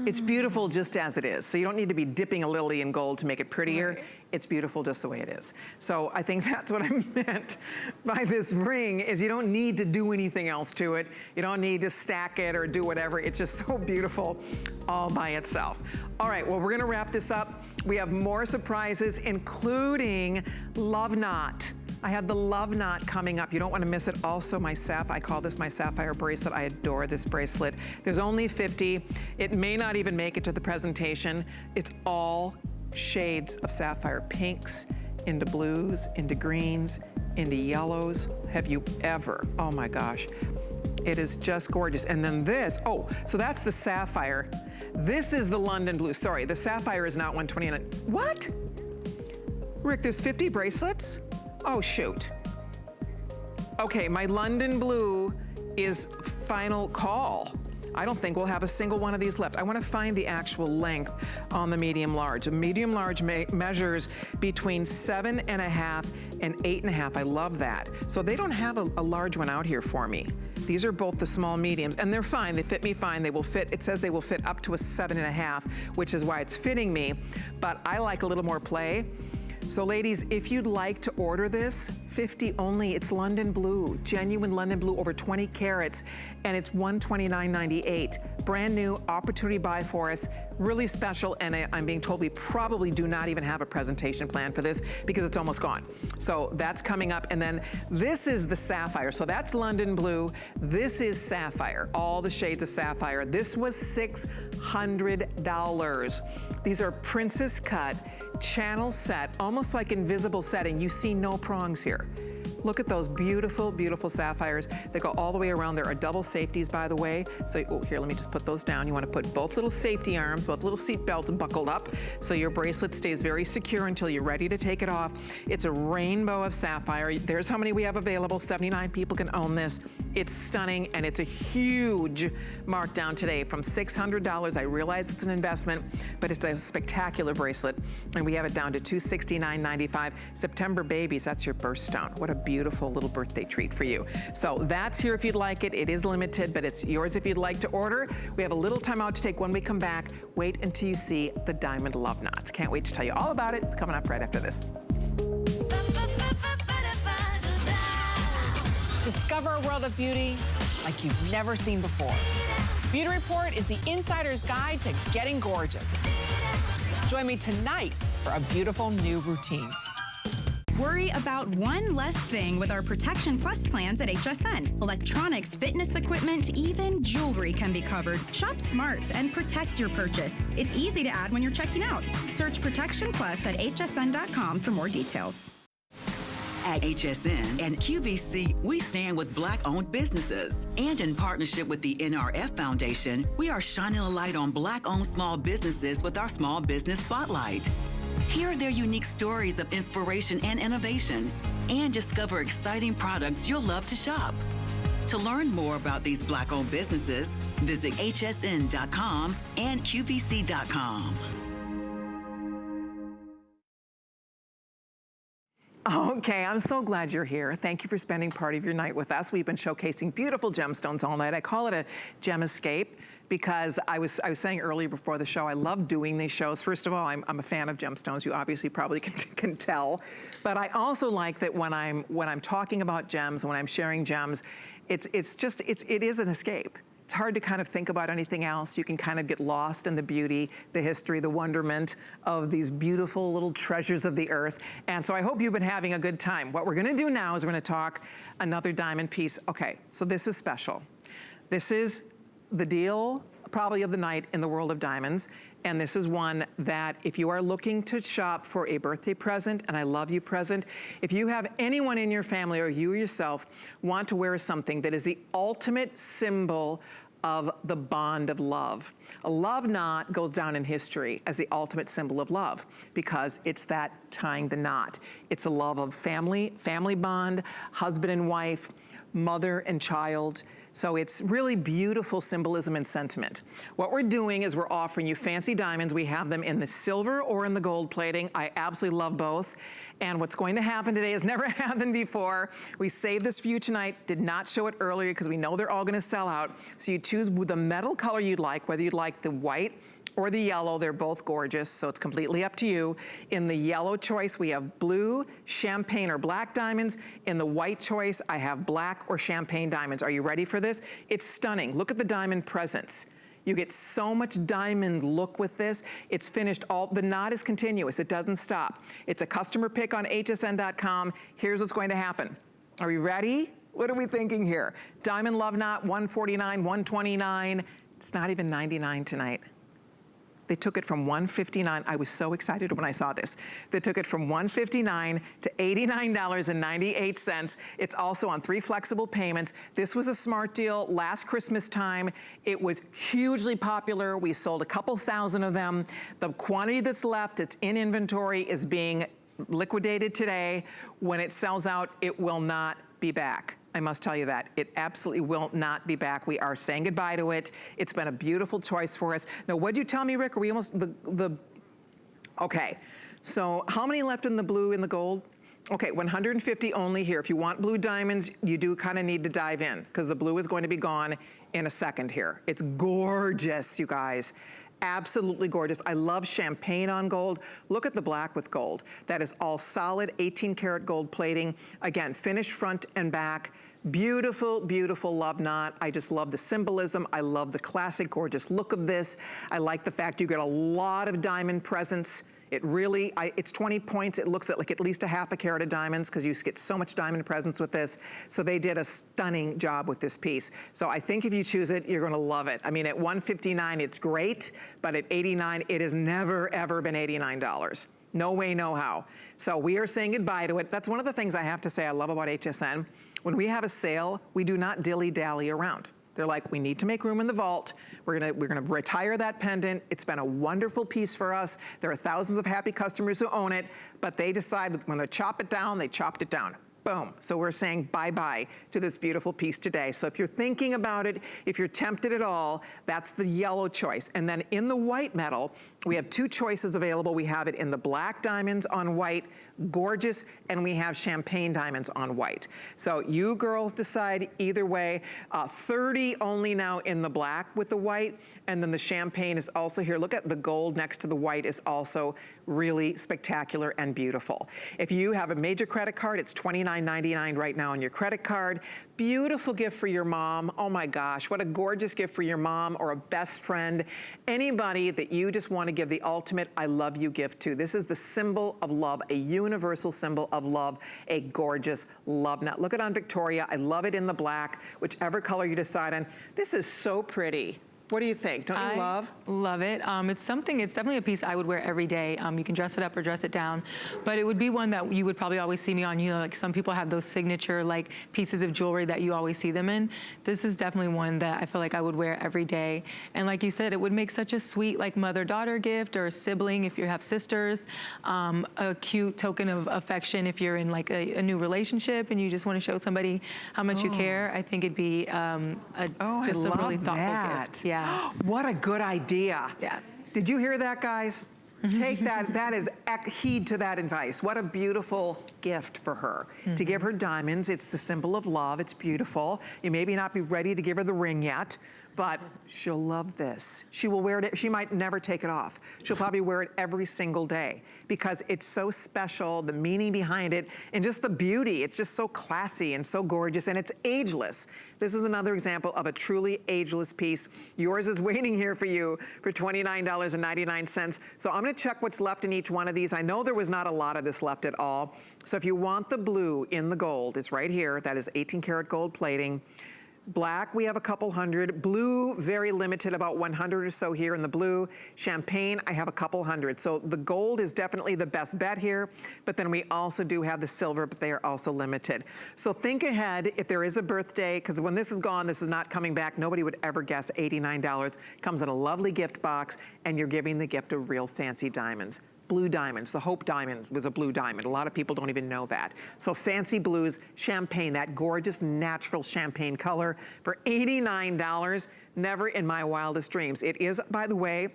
It's beautiful just as it is. So you don't need to be dipping a lily in gold to make it prettier. Right. It's beautiful just the way it is. So I think that's what I meant by this ring, is you don't need to do anything else to it. You don't need to stack it or do whatever. It's just so beautiful all by itself. All right, well, we're gonna wrap this up. We have more surprises, including Love Knot. I have the Love Knot coming up. You don't want to miss it. Also, I call this my Sapphire Bracelet. I adore this bracelet. There's only 50. It may not even make it to the presentation. It's all shades of sapphire, pinks into blues, into greens, into yellows. Have you ever? Oh my gosh. It is just gorgeous. And then this, so that's the sapphire. This is the London blue. Sorry, the sapphire is not 129. What? Rick, there's 50 bracelets? Oh, shoot. Okay, my London blue is final call. I don't think we'll have a single one of these left. I want to find the actual length on the medium large. A medium large measures between 7.5 and 8.5. I love that. So they don't have a large one out here for me. These are both the small mediums, and they're fine. They fit me fine. They will fit, it says they will fit up to a 7.5, which is why it's fitting me, but I like a little more play. So ladies, if you'd like to order this, 50 only. It's London blue, genuine London blue, over 20 carats, and it's $129.98. Brand new opportunity buy for us, really special, and I'm being told we probably do not even have a presentation plan for this because it's almost gone. So that's coming up, and then this is the sapphire. So that's London blue. This is sapphire, all the shades of sapphire. This was $600. These are princess cut, channel set, almost like invisible setting. You see no prongs here. Look at those beautiful, beautiful sapphires that go all the way around. There are double safeties, by the way. So, here, let me just put those down. You want to put both little safety arms, both little seat belts buckled up, so your bracelet stays very secure until you're ready to take it off. It's a rainbow of sapphire. There's how many we have available. 79 people can own this. It's stunning, and it's a huge markdown today from $600. I realize it's an investment, but it's a spectacular bracelet, and we have it down to $269.95. September babies, that's your birthstone. What a beautiful little birthday treat for you. So that's here if you'd like it. It is limited, but it's yours if you'd like to order. We have a little time out to take when we come back. Wait until you see the diamond love knots. Can't wait to tell you all about it. It's coming up right after this.
To Discover a world of beauty like you've never seen before. Beauty Report is the insider's guide to getting gorgeous. Join me tonight for a beautiful new routine.
Worry about one less thing with our Protection Plus plans at HSN. Electronics, fitness equipment, even jewelry can be covered. Shop smart and protect your purchase. It's easy to add when you're checking out. Search Protection Plus at hsn.com for more details.
At HSN and QVC, we stand with Black-owned businesses. And in partnership with the NRF Foundation, we are shining a light on Black-owned small businesses with our Small Business Spotlight. Hear their unique stories of inspiration and innovation, and discover exciting products you'll love to shop. To learn more about these Black-owned businesses, visit hsn.com and qvc.com.
Okay, I'm so glad you're here. Thank you for spending part of your night with us. We've been showcasing beautiful gemstones all night. I call it a gem escape because I was saying earlier before the show, I love doing these shows. First of all, I'm a fan of gemstones. You obviously probably can tell. But I also like that when I'm talking about gems, when I'm sharing gems, it is an escape. It's hard to kind of think about anything else. You can kind of get lost in the beauty, the history, the wonderment of these beautiful little treasures of the earth. And so I hope you've been having a good time. What we're gonna do now is we're gonna talk another diamond piece. Okay, so this is special. This is the deal probably of the night in the world of diamonds. And this is one that if you are looking to shop for a birthday present, and I love you present, if you have anyone in your family or you yourself want to wear something that is the ultimate symbol of the bond of love. A love knot goes down in history as the ultimate symbol of love because it's that tying the knot. It's a love of family bond, husband and wife, mother and child. So it's really beautiful symbolism and sentiment. What we're doing is we're offering you fancy diamonds. We have them in the silver or in the gold plating. I absolutely love both. And what's going to happen today has never happened before. We saved this for you tonight, did not show it earlier because we know they're all gonna sell out. So you choose the metal color you'd like, whether you'd like the white or the yellow. They're both gorgeous, so it's completely up to you. In the yellow choice, we have blue, champagne, or black diamonds. In the white choice, I have black or champagne diamonds. Are you ready for this? It's stunning. Look at the diamond presence. You get so much diamond look with this. It's finished the knot is continuous. It doesn't stop. It's a customer pick on hsn.com. Here's what's going to happen. Are we ready? What are we thinking here? Diamond love knot, $149, $129. It's not even $99 tonight. They took it from $159. I was so excited when I saw this. They took it from $159 to $89.98. It's also on 3 flexible payments. This was a smart deal last Christmas time. It was hugely popular. We sold a couple thousand of them. The quantity that's left, it's in inventory, is being liquidated today. When it sells out, it will not be back. I must tell you that. It absolutely will not be back. We are saying goodbye to it. It's been a beautiful choice for us. Now, what'd you tell me, Rick? Are we almost, okay. So how many left in the blue and the gold? Okay, 150 only here. If you want blue diamonds, you do kind of need to dive in because the blue is going to be gone in a second here. It's gorgeous, you guys. Absolutely gorgeous. I love champagne on gold. Look at the black with gold. That is all solid 18 karat gold plating. Again, finished front and back. Beautiful, beautiful love knot. I just love the symbolism. I love the classic, gorgeous look of this. I like the fact you get a lot of diamond presence. It really, it's 20 points. It looks like at least a half a carat of diamonds because you get so much diamond presence with this. So they did a stunning job with this piece. So I think if you choose it, you're gonna love it. I mean, at $159, it's great, but at $89, it has never, ever been $89. No way, no how. So we are saying goodbye to it. That's one of the things I have to say I love about HSN. When we have a sale, we do not dilly-dally around. They're like, we need to make room in the vault. We're gonna retire that pendant. It's been a wonderful piece for us. There are thousands of happy customers who own it, but they decided when they chop it down, they chopped it down. Boom. So we're saying bye-bye to this beautiful piece today. So if you're thinking about it, if you're tempted at all, that's the yellow choice. And then in the white metal, we have 2 choices available. We have it in the black diamonds on white, gorgeous, and we have champagne diamonds on white. So you girls decide either way. 30 only now in the black with the white, and then the champagne is also here. Look at the gold next to the white is also really spectacular and beautiful. If you have a major credit card, it's $29 $29.99 right now on your credit card. Beautiful gift for your mom. Oh my gosh, what a gorgeous gift for your mom or a best friend. Anybody that you just want to give the ultimate I love you gift to. This is the symbol of love, a universal symbol of love, a gorgeous love knot. Look at on Victoria. I love it in the black, whichever color you decide on. This is so pretty. What do you think? Don't you love?
Love it. It's definitely a piece I would wear every day. You can dress it up or dress it down, but it would be one that you would probably always see me on. You know, like some people have those signature like pieces of jewelry that you always see them in. This is definitely one that I feel like I would wear every day. And like you said, it would make such a sweet like mother-daughter gift or a sibling if you have sisters, a cute token of affection if you're in like a new relationship and you just want to show somebody how much you care. I think it'd be just a really thoughtful gift. Yeah.
What a good idea.
Yeah.
Did you hear that, guys? Take that, heed to that advice. What a beautiful gift for her. To give her diamonds, it's the symbol of love, it's beautiful. You maybe not be ready to give her the ring yet, but she'll love this. She will wear it, she might never take it off. She'll probably wear it every single day because it's so special, the meaning behind it, and just the beauty. It's just so classy and so gorgeous, and it's ageless. This is another example of a truly ageless piece. Yours is waiting here for you for $29.99. So I'm gonna check what's left in each one of these. I know there was not a lot of this left at all. So if you want the blue in the gold, it's right here. That is 18 karat gold plating. Black, we have a couple hundred. Blue, very limited, about 100 or so here in the blue. Champagne, I have a couple hundred. So the gold is definitely the best bet here, but then we also do have the silver, but they are also limited. So think ahead if there is a birthday, because when this is gone, this is not coming back. Nobody would ever guess $89. Comes in a lovely gift box, and you're giving the gift of real fancy diamonds. Blue diamonds, the Hope diamond was a blue diamond. A lot of people don't even know that. So fancy blues, champagne, that gorgeous natural champagne color for $89, never in my wildest dreams. It is, by the way,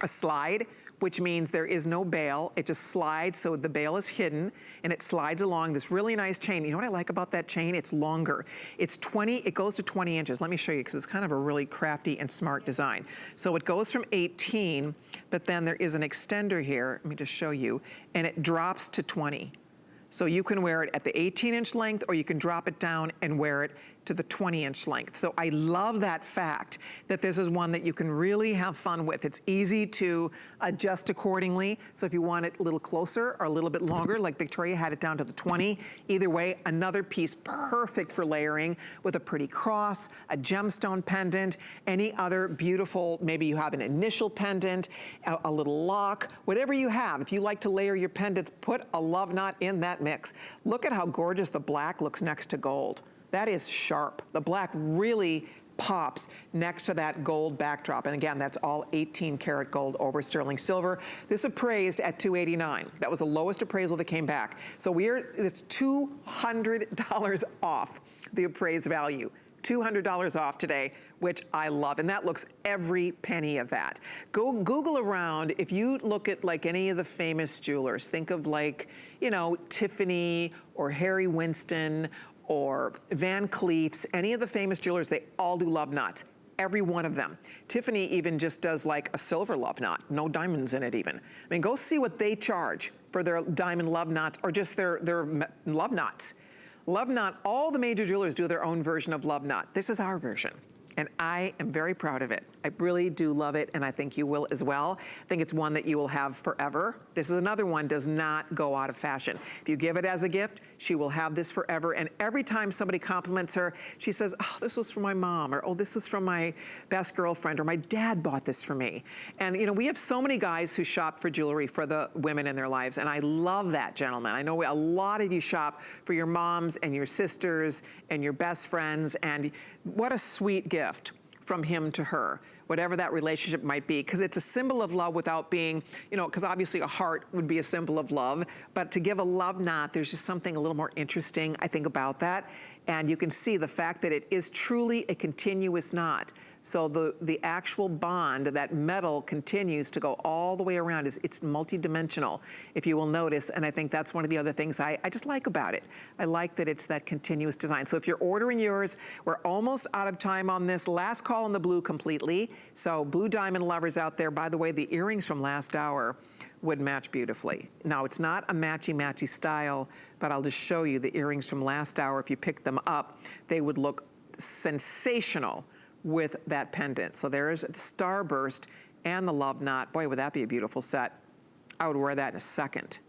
a slide, which means there is no bail. It just slides, so the bail is hidden, and it slides along this really nice chain. You know what I like about that chain? It's longer. It goes to 20 inches. Let me show you, because it's kind of a really crafty and smart design. So it goes from 18, but then there is an extender here. Let me just show you, and it drops to 20. So you can wear it at the 18-inch length, or you can drop it down and wear it to the 20-inch length. So I love that fact that this is one that you can really have fun with. It's easy to adjust accordingly. So if you want it a little closer or a little bit longer, like Victoria had it down to the 20, either way, another piece perfect for layering with a pretty cross, a gemstone pendant, any other beautiful, maybe you have an initial pendant, a little lock, whatever you have. If you like to layer your pendants, put a love knot in that mix. Look at how gorgeous the black looks next to gold. That is sharp. The black really pops next to that gold backdrop. And again, that's all 18 karat gold over sterling silver. This appraised at $289. That was the lowest appraisal that came back. So it's $200 off the appraised value. $200 off today, which I love. And that looks every penny of that. Go Google around. If you look at like any of the famous jewelers, think of like, you know, Tiffany or Harry Winston or Van Cleef's, any of the famous jewelers, they all do love knots. Every one of them. Tiffany even just does like a silver love knot, no diamonds in it even. I mean, go see what they charge for their diamond love knots or just their love knots. Love knot, all the major jewelers do their own version of love knot. This is our version, and I am very proud of it. I really do love it, and I think you will as well. I think it's one that you will have forever. This is another one, does not go out of fashion. If you give it as a gift, she will have this forever, and every time somebody compliments her, she says, oh, this was from my mom, or oh, this was from my best girlfriend, or my dad bought this for me. And you know, we have so many guys who shop for jewelry for the women in their lives, and I love that, gentlemen. I know a lot of you shop for your moms and your sisters and your best friends, and what a sweet gift from him to her, whatever that relationship might be, because it's a symbol of love without being, you know, because obviously a heart would be a symbol of love, but to give a love knot, there's just something a little more interesting, I think, about that. And you can see the fact that it is truly a continuous knot. So the actual bond, that metal continues to go all the way around. It's multi-dimensional, if you will notice, and I think that's one of the other things I just like about it. I like that it's that continuous design. So if you're ordering yours, we're almost out of time on this. Last call on the blue completely. So blue diamond lovers out there, by the way, the earrings from last hour would match beautifully. Now, it's not a matchy-matchy style, but I'll just show you the earrings from last hour. If you pick them up, they would look sensational with that pendant. So there's the Starburst and the Love Knot. Boy, would that be a beautiful set. I would wear that in a second.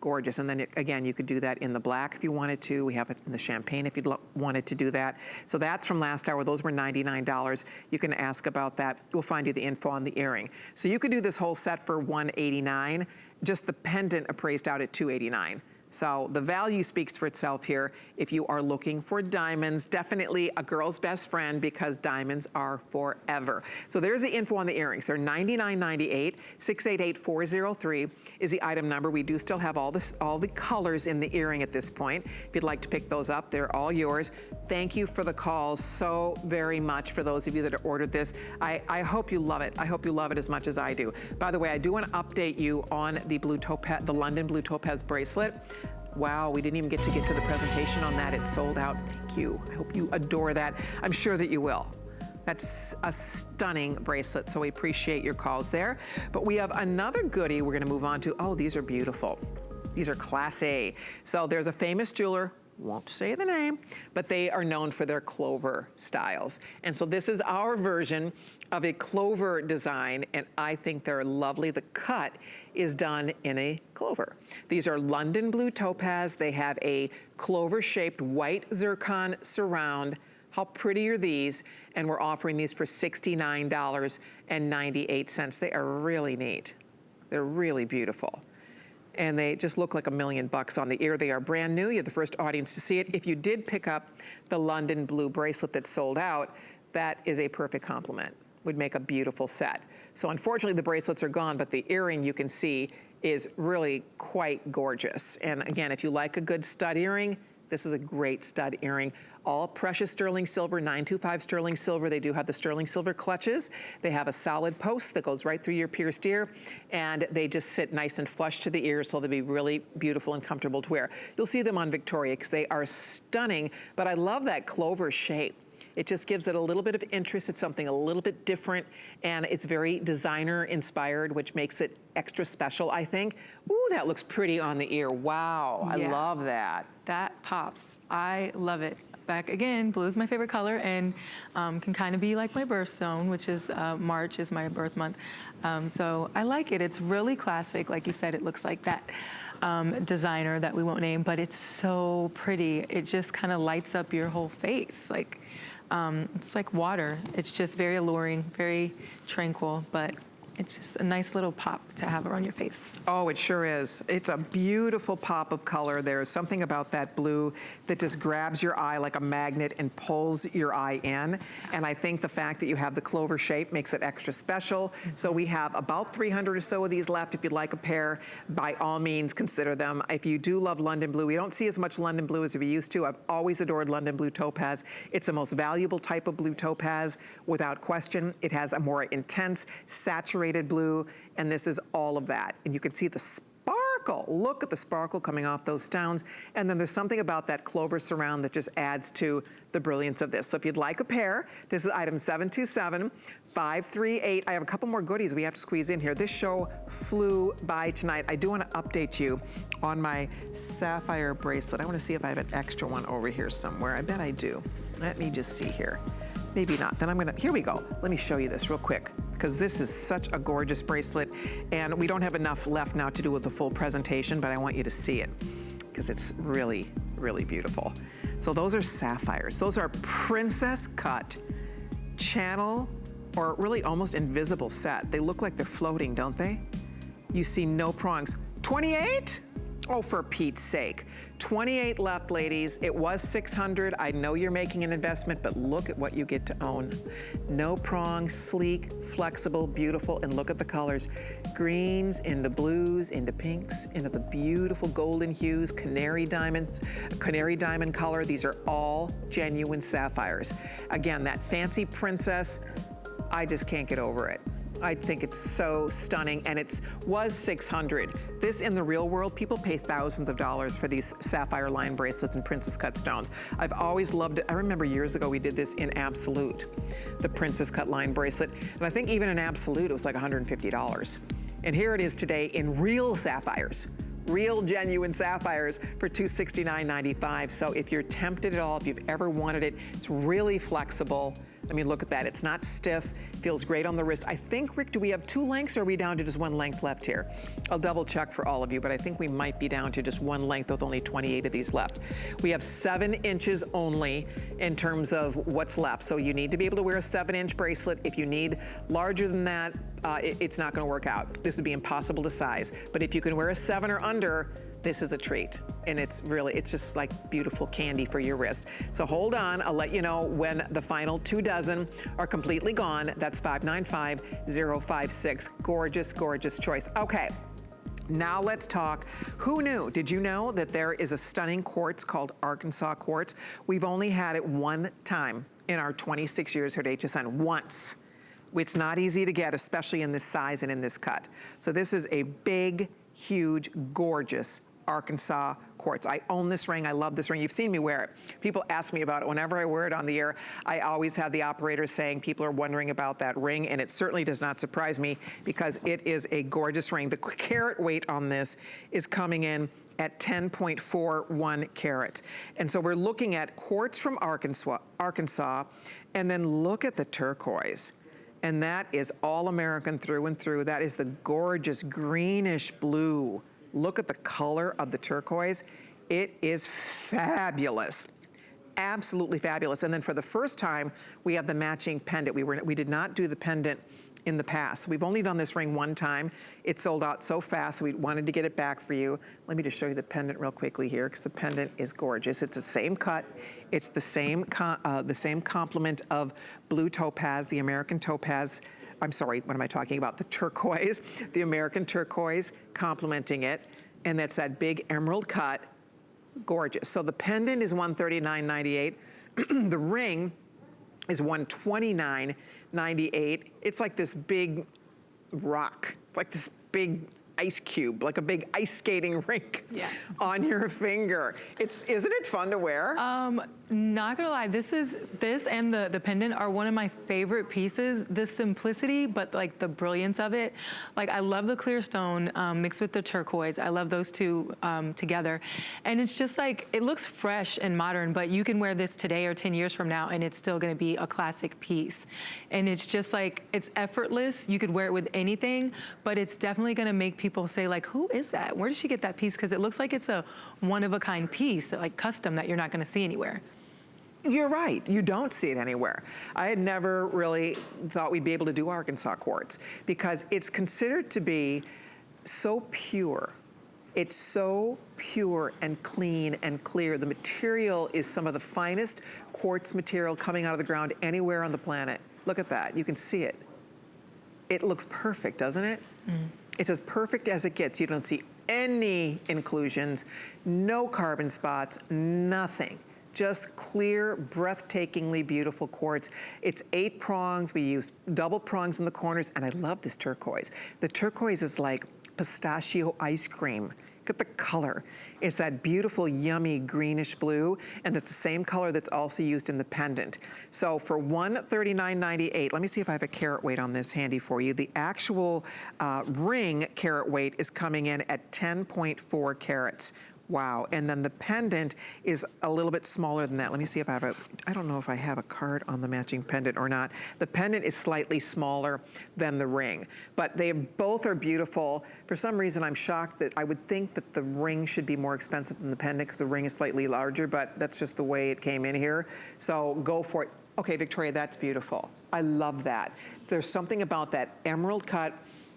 Gorgeous. And then again, you could do that in the black if you wanted to. We have it in the champagne if you wanted to do that. So that's from last hour. Those were $99. You can ask about that. We'll find you the info on the earring. So you could do this whole set for $189. Just the pendant appraised out at $289. So the value speaks for itself here. If you are looking for diamonds, definitely a girl's best friend because diamonds are forever. So there's the info on the earrings. They're $99.98. 688403 is the item number. We do still have all the colors in the earring at this point. If you'd like to pick those up, they're all yours. Thank you for the calls so very much for those of you that have ordered this. I hope you love it. I hope you love it as much as I do. By the way, I do want to update you on the blue topaz, the London blue topaz bracelet. Wow, we didn't even get to the presentation on that. It's sold out. Thank you. I hope you adore that. I'm sure that you will. That's a stunning bracelet, so we appreciate your calls there. But we have another goodie we're going to move on to. Oh, these are beautiful. These are Class A. So there's a famous jeweler, won't say the name, but they are known for their clover styles. And so this is our version of a clover design, and I think they're lovely. The cut is done in a clover. These are London blue topaz. They have a clover-shaped white zircon surround. How pretty are these? And we're offering these for $69.98. They are really neat. They're really beautiful. And they just look like $1 million on the ear. They are brand new. You're the first audience to see it. If you did pick up the London blue bracelet that sold out, that is a perfect complement. Would make a beautiful set. So unfortunately the bracelets are gone, but the earring you can see is really quite gorgeous. And again, if you like a good stud earring, this is a great stud earring. All precious sterling silver, 925 sterling silver. They do have the sterling silver clutches. They have a solid post that goes right through your pierced ear, and they just sit nice and flush to the ear, so they'll be really beautiful and comfortable to wear. You'll see them on Victoria because they are stunning, but I love that clover shape. It just gives it a little bit of interest. It's something a little bit different, and it's very designer inspired, which makes it extra special, I think. Ooh, that looks pretty on the ear. Wow, yeah. I love that.
That pops. I love it. Back again, blue is my favorite color and can kind of be like my birthstone, which is March is my birth month. So I like it. It's really classic. Like you said, it looks like that designer that we won't name, but it's so pretty. It just kind of lights up your whole face. Like, it's like water. It's just very alluring, very tranquil, but it's just a nice little pop to have around your face.
Oh, it sure is. It's a beautiful pop of color. There's something about that blue that just grabs your eye like a magnet and pulls your eye in. And I think the fact that you have the clover shape makes it extra special. So we have about 300 or so of these left. If you'd like a pair, by all means, consider them. If you do love London blue, we don't see as much London blue as we used to. I've always adored London blue topaz. It's the most valuable type of blue topaz, without question. It has a more intense, saturated blue, and this is all of that. And you can see the sparkle. Look at the sparkle coming off those stones. And then there's something about that clover surround that just adds to the brilliance of this. So if you'd like a pair, this is item 727-538. I have a couple more goodies we have to squeeze in here. This show flew by tonight. I do want to update you on my sapphire bracelet. I want to see if I have an extra one over here somewhere. I bet I do. Let me just see here. Maybe not. Then I'm gonna, here we go. Let me show you this real quick, because this is such a gorgeous bracelet, and we don't have enough left now to do with the full presentation, but I want you to see it, because it's really, really beautiful. So those are sapphires. Those are princess cut, channel, or really almost invisible set. They look like they're floating, don't they? You see no prongs. 28? Oh, for Pete's sake. 28 left, ladies. It was 600. I know you're making an investment, but look at what you get to own. No prongs, sleek, flexible, beautiful, and look at the colors. Greens into blues, into pinks, into the beautiful golden hues, canary diamonds, canary diamond color. These are all genuine sapphires. Again, that fancy princess, I just can't get over it. I think it's so stunning, and it was $600. This, in the real world, people pay thousands of dollars for these sapphire line bracelets and princess cut stones. I've always loved it. I remember years ago we did this in Absolute, the princess cut line bracelet, and I think even in Absolute it was like $150. And here it is today in real sapphires. Real genuine sapphires for $269.95. So if you're tempted at all, if you've ever wanted it, it's really flexible. I mean, look at that. It's not stiff. Feels great on the wrist. I think, Rick, do we have 2 lengths or are we down to just 1 length left here? I'll double check for all of you, but I think we might be down to just 1 length with only 28 of these left. We have 7 inches only in terms of what's left. So you need to be able to wear a 7-inch bracelet. If you need larger than that, it's not going to work out. This would be impossible to size. But if you can wear a 7 or under, this is a treat. And it's just like beautiful candy for your wrist. So hold on, I'll let you know when the final 2 dozen are completely gone. That's 595056. Gorgeous, gorgeous choice. Okay, now let's talk. Who knew? Did you know that there is a stunning quartz called Arkansas quartz? We've only had it 1 time in our 26 years here at HSN, once. It's not easy to get, especially in this size and in this cut. So this is a big, huge, gorgeous Arkansas quartz. I own this ring. I love this ring. You've seen me wear it. People ask me about it. Whenever I wear it on the air, I always have the operators saying people are wondering about that ring, and it certainly does not surprise me because it is a gorgeous ring. The carat weight on this is coming in at 10.41 carats. And so we're looking at quartz from Arkansas, and then look at the turquoise. And that is all American through and through. That is the gorgeous greenish blue. Look at the color of the turquoise. It is fabulous. Absolutely fabulous. And then for the first time, we have the matching pendant. We did not do the pendant in the past. We've only done this ring 1 time. It sold out so fast, so we wanted to get it back for you. Let me just show you the pendant real quickly here, because the pendant is gorgeous. It's the same cut. It's the same complement of blue topaz, the American topaz. I'm sorry, what am I talking about? The turquoise, the American turquoise complementing it. And that's that big emerald cut. Gorgeous. So the pendant is $139.98. The ring is $129.98. It's like this big rock. It's like this big ice cube, like a big ice skating rink on your finger. Isn't it fun to wear?
Not gonna lie, this and the pendant are one of my favorite pieces. The simplicity, but like the brilliance of it. Like I love the clear stone mixed with the turquoise. I love those 2 together. And it's just like, it looks fresh and modern, but you can wear this today or 10 years from now and it's still gonna be a classic piece. And it's just like, it's effortless. You could wear it with anything, but it's definitely gonna make people say like, who is that? Where did she get that piece? Because it looks like it's a one-of-a-kind piece, like custom, that you're not gonna see anywhere.
You're right, you don't see it anywhere. I had never really thought we'd be able to do Arkansas quartz because it's considered to be so pure. It's so pure and clean and clear. The material is some of the finest quartz material coming out of the ground anywhere on the planet. Look at that, you can see it. It looks perfect, doesn't it? It's as perfect as it gets. You don't see any inclusions, no carbon spots, nothing. Just clear, breathtakingly beautiful quartz. It's 8 prongs. We use double prongs in the corners, and I love this turquoise. The turquoise is like pistachio ice cream. Look at the color. It's that beautiful, yummy greenish blue, and it's the same color that's also used in the pendant. So for $139.98, let me see if I have a carat weight on this handy for you. The actual ring carat weight is coming in at 10.4 carats. Wow, and then the pendant is a little bit smaller than that. Let me see if I have I don't know if I have a card on the matching pendant or not. The pendant is slightly smaller than the ring, but they both are beautiful. For some reason, I'm shocked that I would think that the ring should be more expensive than the pendant because the ring is slightly larger, but that's just the way it came in here. So go for it. Okay, Victoria, that's beautiful. I love that. There's something about that emerald cut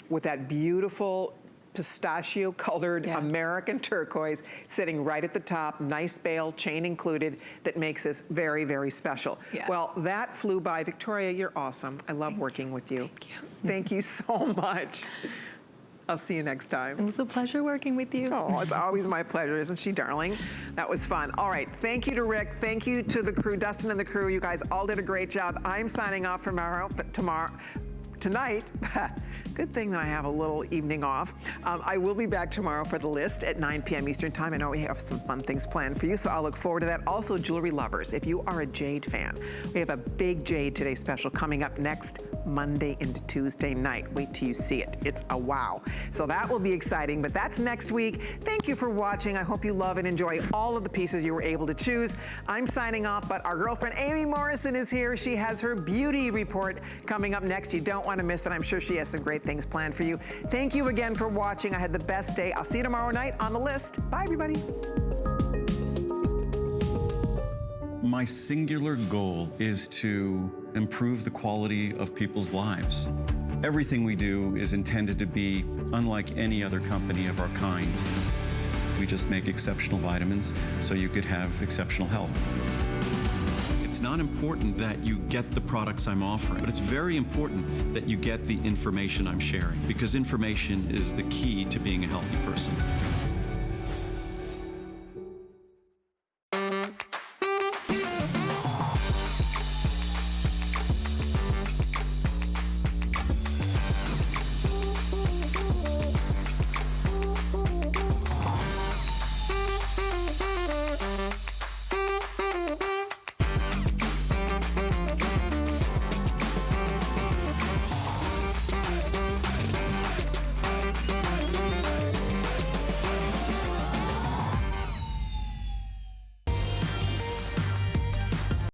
with that beautiful pistachio colored American turquoise sitting right at the top, nice bail, chain included, that makes this very, very special. Well, that flew by. Victoria, you're awesome. I love working with you.
Thank you.
Thank you so much. I'll see you next time.
It was a pleasure working with you.
Oh, it's always my pleasure, isn't she, darling? That was fun. All right, thank you to Rick. Thank you to the crew, Dustin and the crew. You guys all did a great job. I'm signing off tonight. Good thing that I have a little evening off. I will be back tomorrow for the list at 9 p.m. Eastern time. I know we have some fun things planned for you, so I'll look forward to that. Also, jewelry lovers, if you are a jade fan, we have a big Jade Today special coming up next Monday into Tuesday night. Wait till you see it. It's a wow. So that will be exciting, but that's next week. Thank you for watching. I hope you love and enjoy all of the pieces you were able to choose. I'm signing off, but our girlfriend Amy Morrison is here. She has her beauty report coming up next. You don't want to miss it. I'm sure she has some great things planned for you. Thank you again for watching. I had the best day. I'll see you tomorrow night on The List. Bye, everybody.
My singular goal is to improve the quality of people's lives. Everything we do is intended to be unlike any other company of our kind. We just make exceptional vitamins so you could have exceptional health. It's not important that you get the products I'm offering, but it's very important that you get the information I'm sharing, because information is the key to being a healthy person.